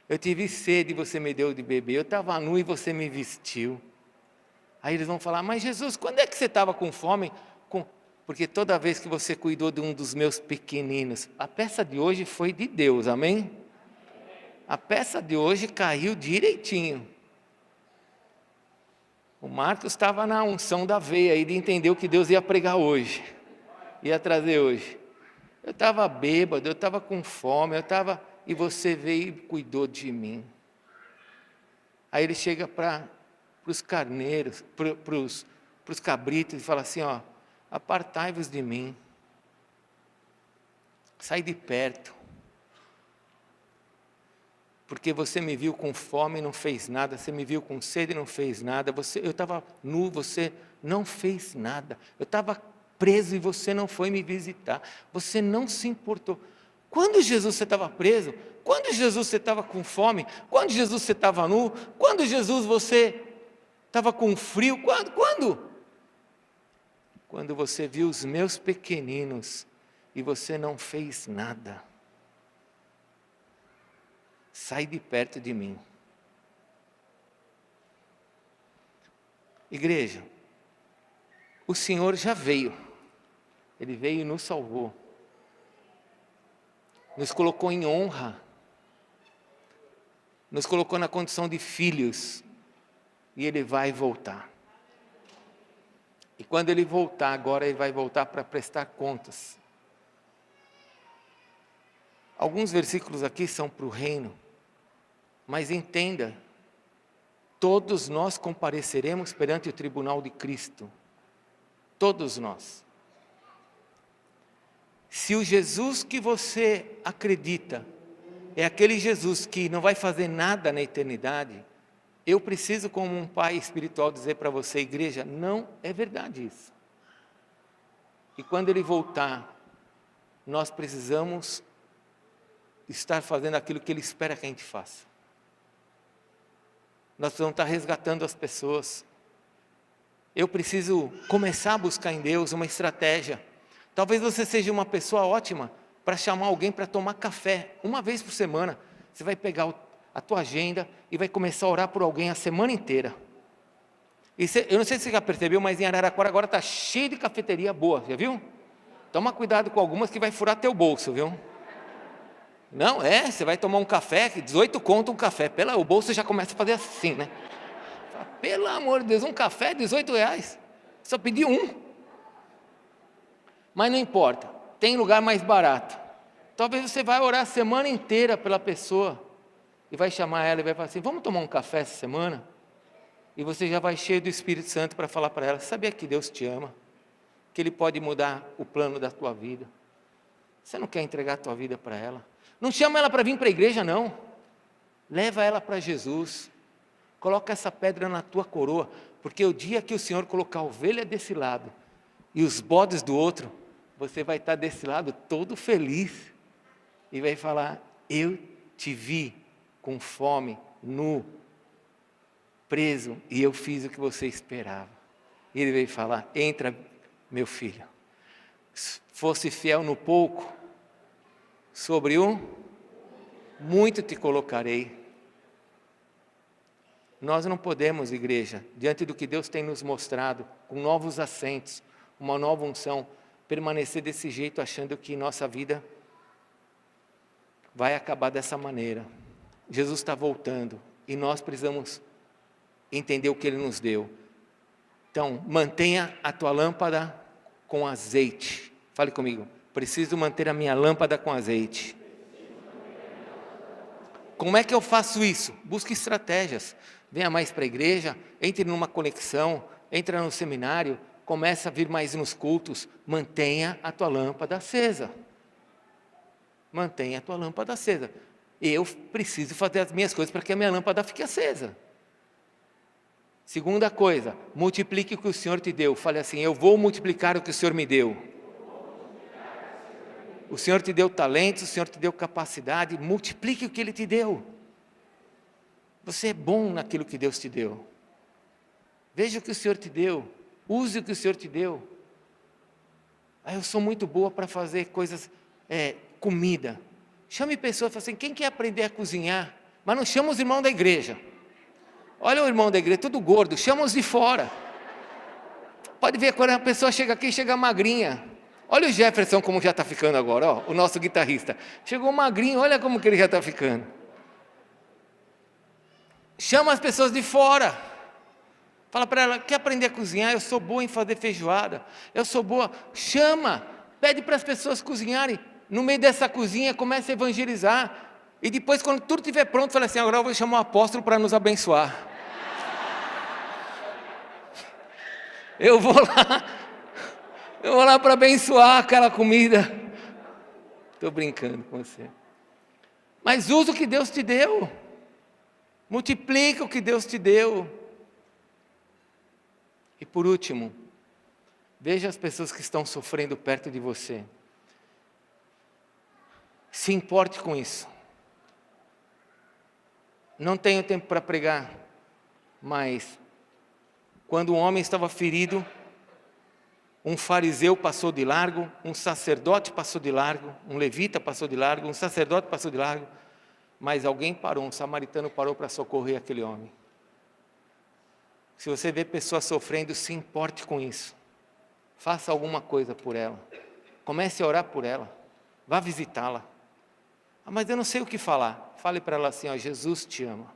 Eu tive sede e você me deu de beber. Eu estava nu e você me vestiu. Aí eles vão falar: mas Jesus, quando é que você estava com fome? Porque toda vez que você cuidou de um dos meus pequeninos. A peça de hoje foi de Deus, amém? A peça de hoje caiu direitinho. O Marcos estava na unção da veia aí de entender o que Deus ia pregar hoje, ia trazer hoje. Eu estava bêbado, eu estava com fome, e você veio e cuidou de mim. Aí ele chega para os carneiros, para os cabritos, e fala assim: ó, apartai-vos de mim, sai de perto. Porque você me viu com fome e não fez nada, você me viu com sede e não fez nada, eu estava nu, você não fez nada, eu estava preso e você não foi me visitar, você não se importou. Quando Jesus você estava preso? Quando Jesus você estava com fome? Quando Jesus você estava nu? Quando Jesus você estava com frio? Quando? Quando você viu os meus pequeninos e você não fez nada. Sai de perto de mim. Igreja, o Senhor já veio. Ele veio e nos salvou. Nos colocou em honra. Nos colocou na condição de filhos. E Ele vai voltar. E quando Ele voltar, agora Ele vai voltar para prestar contas. Alguns versículos aqui são para o reino. Mas entenda, todos nós compareceremos perante o tribunal de Cristo. Todos nós. Se o Jesus que você acredita é aquele Jesus que não vai fazer nada na eternidade, eu preciso, como um pai espiritual, dizer para você, igreja, não é verdade isso. E quando Ele voltar, nós precisamos estar fazendo aquilo que Ele espera que a gente faça. Nós precisamos estar resgatando as pessoas. Eu preciso começar a buscar em Deus uma estratégia. Talvez você seja uma pessoa ótima para chamar alguém para tomar café, uma vez por semana. Você vai pegar a tua agenda e vai começar a orar por alguém a semana inteira. Eu não sei se você já percebeu, mas em Araraquara agora está cheio de cafeteria boa, já viu? Toma cuidado com algumas que vai furar teu bolso, viu? Não, você vai tomar um café, 18 conto um café, o bolso já começa a fazer assim, né? Pelo amor de Deus, um café, 18 reais, só pedi um. Mas não importa, tem lugar mais barato. Talvez você vai orar a semana inteira pela pessoa, e vai chamar ela e vai falar assim, vamos tomar um café essa semana? E você já vai cheio do Espírito Santo para falar para ela, sabia que Deus te ama? Que Ele pode mudar o plano da tua vida. Você não quer entregar a tua vida para ela? Não chama ela para vir para a igreja, não. Leva ela para Jesus. Coloca essa pedra na tua coroa, porque o dia que o Senhor colocar a ovelha desse lado e os bodes do outro, você vai estar desse lado todo feliz e vai falar, eu te vi com fome, nu, preso, e eu fiz o que você esperava. E Ele vai falar, entra, meu filho, fosse fiel no pouco, sobre o muito te colocarei. Nós não podemos, igreja, diante do que Deus tem nos mostrado, com novos assentos, uma nova unção, permanecer desse jeito achando que nossa vida vai acabar dessa maneira. Jesus está voltando e nós precisamos entender o que Ele nos deu. Então, mantenha a tua lâmpada com azeite. Fale comigo, preciso manter a minha lâmpada com azeite. Como é que eu faço isso? Busque estratégias. Venha mais para a igreja, entre numa conexão, entre no seminário, comece a vir mais nos cultos. Mantenha a tua lâmpada acesa. Mantenha a tua lâmpada acesa. Eu preciso fazer as minhas coisas para que a minha lâmpada fique acesa. Segunda coisa, multiplique o que o Senhor te deu. Fale assim, eu vou multiplicar o que o Senhor me deu. O Senhor te deu talentos, o Senhor te deu capacidade, multiplique o que Ele te deu. Você é bom naquilo que Deus te deu. Veja o que o Senhor te deu, use o que o Senhor te deu. Eu sou muito boa para fazer coisas, comida. Chame pessoas e fale assim, quem quer aprender a cozinhar? Mas não chama os irmãos da igreja. Olha o irmão da igreja, tudo gordo, chama os de fora. Pode ver quando a pessoa chega aqui, chega magrinha. Olha o Jefferson como já está ficando agora, ó, o nosso guitarrista. Chegou magrinho, olha como que ele já está ficando. Chama as pessoas de fora. Fala para ela, quer aprender a cozinhar? Eu sou boa em fazer feijoada. Eu sou boa. Chama, pede para as pessoas cozinharem. No meio dessa cozinha, comece a evangelizar. E depois, quando tudo estiver pronto, fala assim, agora eu vou chamar o apóstolo para nos abençoar. Eu vou lá para abençoar aquela comida. Estou brincando com você. Mas usa o que Deus te deu. Multiplica o que Deus te deu. E por último, veja as pessoas que estão sofrendo perto de você. Se importe com isso. Não tenho tempo para pregar, mas quando um homem estava ferido, um fariseu passou de largo, um sacerdote passou de largo, um levita passou de largo, um sacerdote passou de largo, mas alguém parou, um samaritano parou para socorrer aquele homem. Se você vê pessoas sofrendo, se importe com isso. Faça alguma coisa por ela. Comece a orar por ela. Vá visitá-la. Mas eu não sei o que falar. Fale para ela assim, Jesus te ama.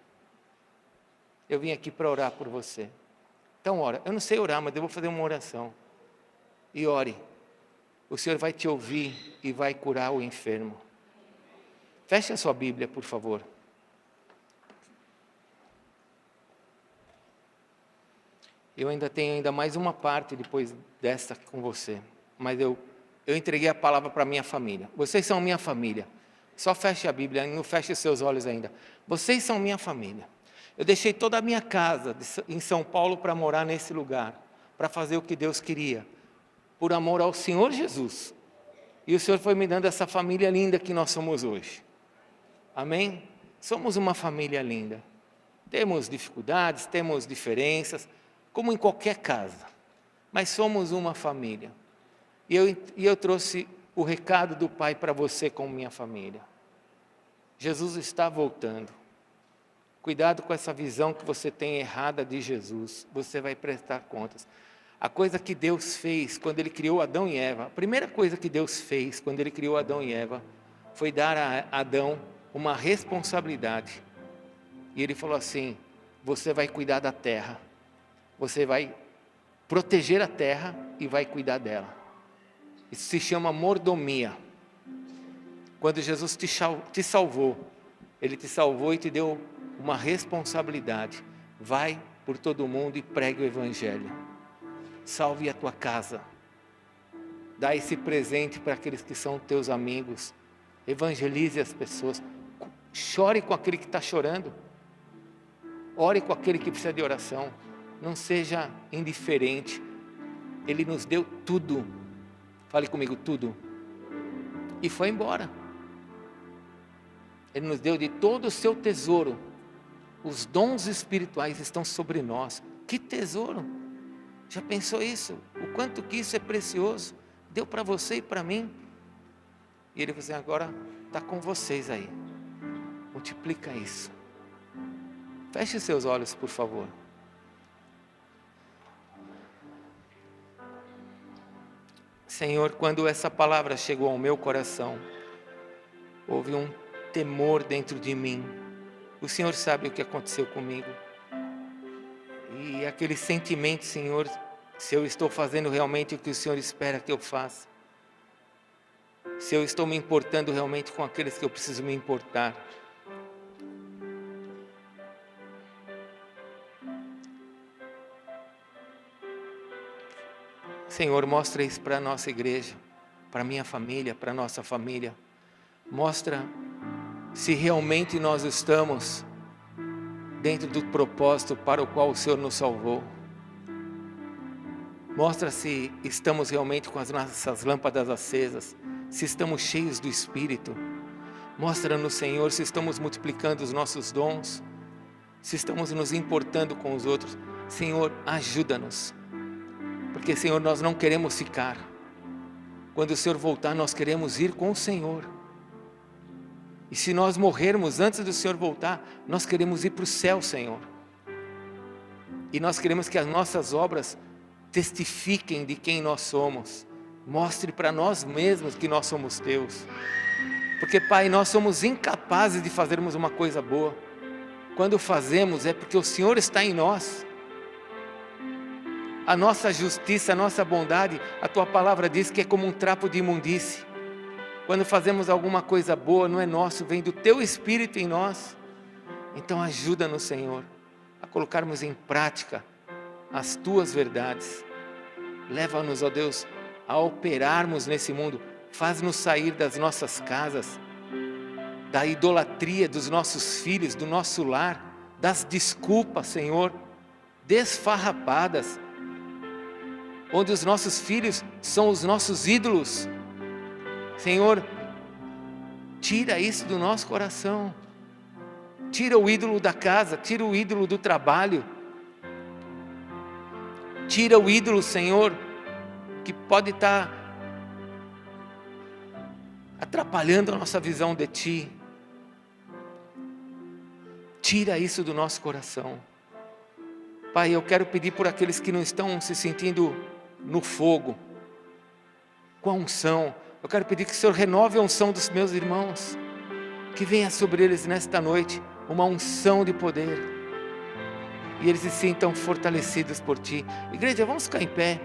Eu vim aqui para orar por você. Então ora. Eu não sei orar, mas eu vou fazer uma oração. E ore. O Senhor vai te ouvir e vai curar o enfermo. Feche a sua Bíblia, por favor. Eu ainda tenho mais uma parte depois dessa com você. Mas eu entreguei a palavra para minha família. Vocês são minha família. Só feche a Bíblia, não feche seus olhos ainda. Vocês são minha família. Eu deixei toda a minha casa em São Paulo para morar nesse lugar, para fazer o que Deus queria, por amor ao Senhor Jesus. E o Senhor foi me dando essa família linda que nós somos hoje. Amém? Somos uma família linda. Temos dificuldades, temos diferenças, como em qualquer casa, mas somos uma família. E eu trouxe o recado do Pai para você com minha família. Jesus está voltando. Cuidado com essa visão que você tem errada de Jesus. Você vai prestar contas. A coisa que Deus fez quando Ele criou Adão e Eva, a primeira coisa que Deus fez quando Ele criou Adão e Eva, foi dar a Adão uma responsabilidade. E Ele falou assim: você vai cuidar da terra. Você vai proteger a terra e vai cuidar dela. Isso se chama mordomia. Quando Jesus te salvou, Ele te salvou e te deu uma responsabilidade. Vai por todo mundo e pregue o Evangelho. Salve a tua casa. Dá esse presente para aqueles que são teus amigos. Evangelize as pessoas. Chore com aquele que está chorando. Ore com aquele que precisa de oração. Não seja indiferente. Ele nos deu tudo. Fale comigo, tudo. E foi embora. Ele nos deu de todo o seu tesouro. Os dons espirituais estão sobre nós. Que tesouro! Já pensou isso? O quanto que isso é precioso? Deu para você e para mim. E Ele falou assim: agora está com vocês aí. Multiplica isso. Feche seus olhos, por favor. Senhor, quando essa palavra chegou ao meu coração, houve um temor dentro de mim. O Senhor sabe o que aconteceu comigo. E aquele sentimento, Senhor, se eu estou fazendo realmente o que o Senhor espera que eu faça. Se eu estou me importando realmente com aqueles que eu preciso me importar. Senhor, mostra isso para a nossa igreja, para a minha família, para a nossa família. Mostra se realmente nós estamos dentro do propósito para o qual o Senhor nos salvou. Mostra se estamos realmente com as nossas lâmpadas acesas, se estamos cheios do Espírito. Mostra-nos, Senhor, se estamos multiplicando os nossos dons, se estamos nos importando com os outros. Senhor, ajuda-nos. Porque, Senhor, nós não queremos ficar. Quando o Senhor voltar, nós queremos ir com o Senhor. E se nós morrermos antes do Senhor voltar, nós queremos ir para o céu, Senhor. E nós queremos que as nossas obras testifiquem de quem nós somos. Mostre para nós mesmos que nós somos teus. Porque, Pai, nós somos incapazes de fazermos uma coisa boa. Quando fazemos é porque o Senhor está em nós. A nossa justiça, a nossa bondade, a Tua palavra diz que é como um trapo de imundície. Quando fazemos alguma coisa boa, não é nosso, vem do Teu Espírito em nós. Então ajuda-nos, Senhor, a colocarmos em prática as Tuas verdades. Leva-nos, ó Deus, a operarmos nesse mundo. Faz-nos sair das nossas casas, da idolatria dos nossos filhos, do nosso lar, das desculpas, Senhor, desfarrapadas, onde os nossos filhos são os nossos ídolos. Senhor, tira isso do nosso coração. Tira o ídolo da casa, tira o ídolo do trabalho. Tira o ídolo, Senhor, que pode estar atrapalhando a nossa visão de Ti. Tira isso do nosso coração. Pai, eu quero pedir por aqueles que não estão se sentindo no fogo, com a unção. Eu quero pedir que o Senhor renove a unção dos meus irmãos, que venha sobre eles nesta noite uma unção de poder, e eles se sintam fortalecidos por Ti. Igreja, vamos ficar em pé.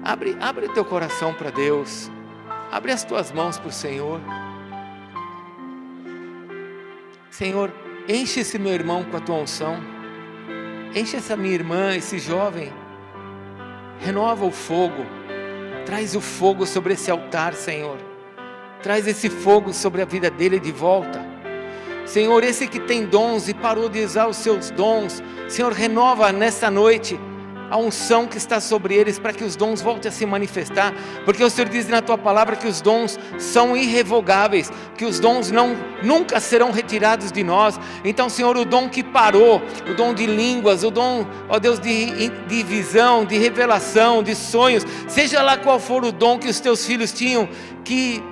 Abre o teu coração para Deus. Abre as tuas mãos para o Senhor. Senhor, enche esse meu irmão com a Tua unção. enche essa minha irmã, esse jovem, renova o fogo, traz o fogo sobre esse altar, Senhor, traz esse fogo sobre a vida dele de volta. Senhor, esse que tem dons e parou de usar os seus dons, Senhor, renova nessa noite a unção que está sobre eles, para que os dons voltem a se manifestar, porque o Senhor diz na Tua palavra que os dons são irrevogáveis, que os dons nunca serão retirados de nós. Então, Senhor, o dom que parou, o dom de línguas, o dom, ó Deus, de visão, de revelação, de sonhos, seja lá qual for o dom que os Teus filhos tinham, que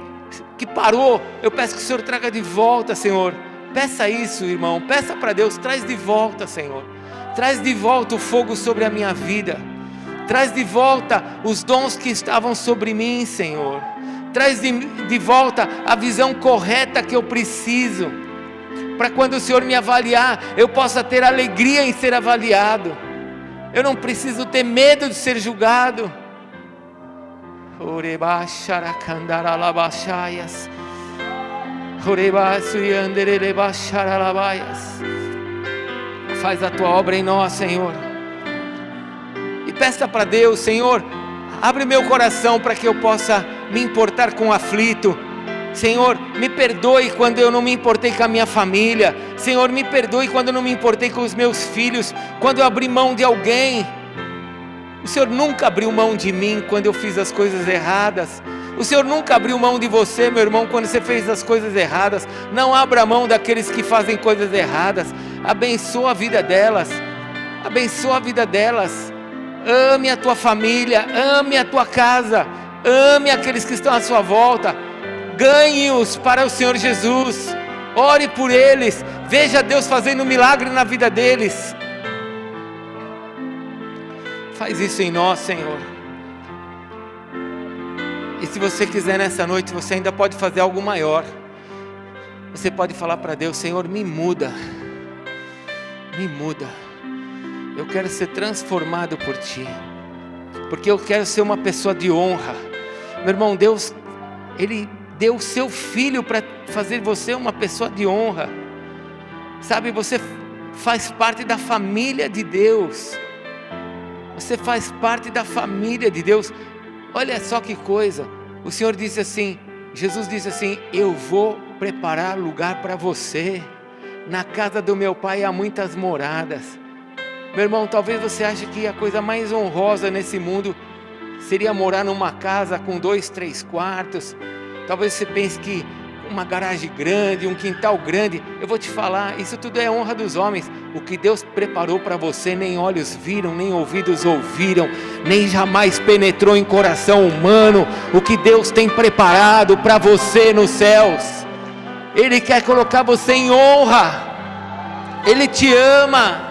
parou, eu peço que o Senhor traga de volta, Senhor. Peça isso, irmão, peça para Deus, traz de volta, Senhor. Traz de volta o fogo sobre a minha vida. Traz de volta os dons que estavam sobre mim, Senhor. Traz de volta a visão correta que eu preciso, para quando o Senhor me avaliar, eu possa ter alegria em ser avaliado. Eu não preciso ter medo de ser julgado. Faz a Tua obra em nós, Senhor. E peça para Deus, Senhor, abre meu coração para que eu possa me importar com o aflito. Senhor, me perdoe quando eu não me importei com a minha família. Senhor, me perdoe quando eu não me importei com os meus filhos, quando eu abri mão de alguém. O Senhor nunca abriu mão de mim quando eu fiz as coisas erradas. O Senhor nunca abriu mão de você, meu irmão, quando você fez as coisas erradas. Não abra mão daqueles que fazem coisas erradas. Abençoa a vida delas. Abençoa a vida delas. Ame a tua família, ame a tua casa, ame aqueles que estão à sua volta. Ganhe-os para o Senhor Jesus. Ore por eles. Veja Deus fazendo um milagre na vida deles. Faz isso em nós, Senhor. E se você quiser nessa noite, você ainda pode fazer algo maior. Você pode falar para Deus: Senhor, me muda. Me muda. Eu quero ser transformado por Ti. Porque eu quero ser uma pessoa de honra. Meu irmão, Deus, Ele deu o seu Filho para fazer você uma pessoa de honra. Sabe, você faz parte da família de Deus. Você faz parte da família de Deus. Olha só que coisa. O Senhor disse assim, Jesus disse assim: eu vou preparar lugar para você. Na casa do meu Pai há muitas moradas. Meu irmão, talvez você ache que a coisa mais honrosa nesse mundo seria morar numa casa com 2, 3 quartos. Talvez você pense que uma garagem grande, um quintal grande. Eu vou te falar, isso tudo é honra dos homens. O que Deus preparou para você, nem olhos viram, nem ouvidos ouviram, nem jamais penetrou em coração humano. O que Deus tem preparado para você nos céus. Ele quer colocar você em honra. Ele te ama.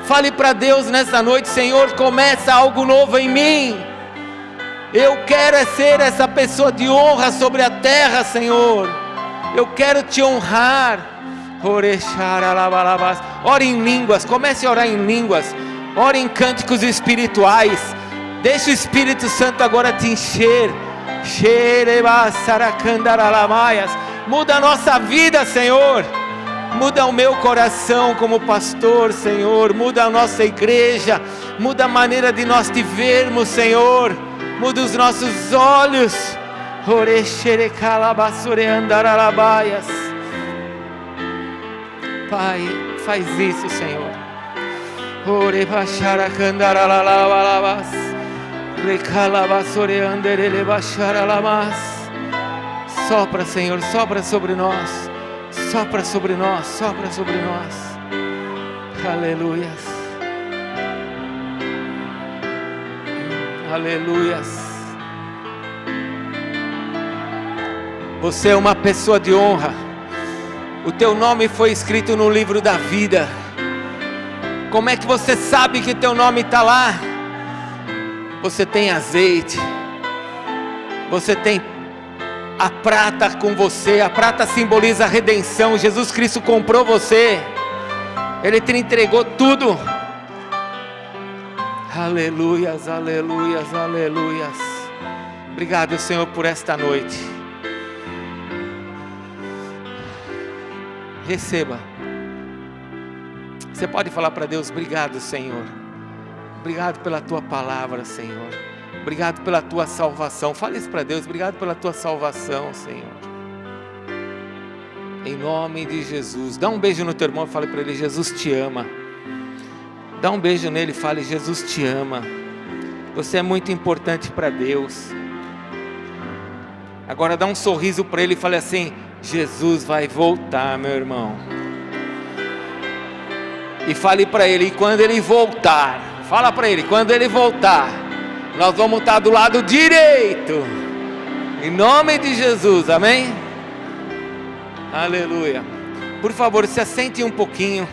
Fale para Deus nessa noite: Senhor, começa algo novo em mim. Eu quero ser essa pessoa de honra sobre a terra, Senhor. Eu quero te honrar. Ore em línguas, comece a orar em línguas. Ore em cânticos espirituais. Deixa o Espírito Santo agora te encher. Muda a nossa vida, Senhor. Muda o meu coração como pastor, Senhor. Muda a nossa igreja. Muda a maneira de nós te vermos, Senhor. Muda os nossos olhos. Pai, faz isso, Senhor. Sopra, Senhor, sopra sobre nós. Sopra sobre nós, sopra sobre nós. Aleluias. Aleluias. Você é uma pessoa de honra. O teu nome foi escrito no livro da vida. Como é que você sabe que teu nome está lá? Você tem azeite. Você tem a prata com você. A prata simboliza a redenção. Jesus Cristo comprou você. Ele te entregou tudo. Aleluias, aleluias, aleluias. Obrigado, Senhor, por esta noite. Receba. Você pode falar para Deus: obrigado, Senhor. Obrigado pela tua palavra, Senhor. Obrigado pela tua salvação. Fale isso para Deus: obrigado pela tua salvação, Senhor. Em nome de Jesus. Dá um beijo no teu irmão e fale para ele: Jesus te ama. Dá um beijo nele e fale: Jesus te ama. Você é muito importante para Deus. Agora dá um sorriso para ele e fale assim: Jesus vai voltar, meu irmão. E fale para ele: e quando ele voltar, fala para ele: quando ele voltar, nós vamos estar do lado direito. Em nome de Jesus, amém? Aleluia. Por favor, se assente um pouquinho.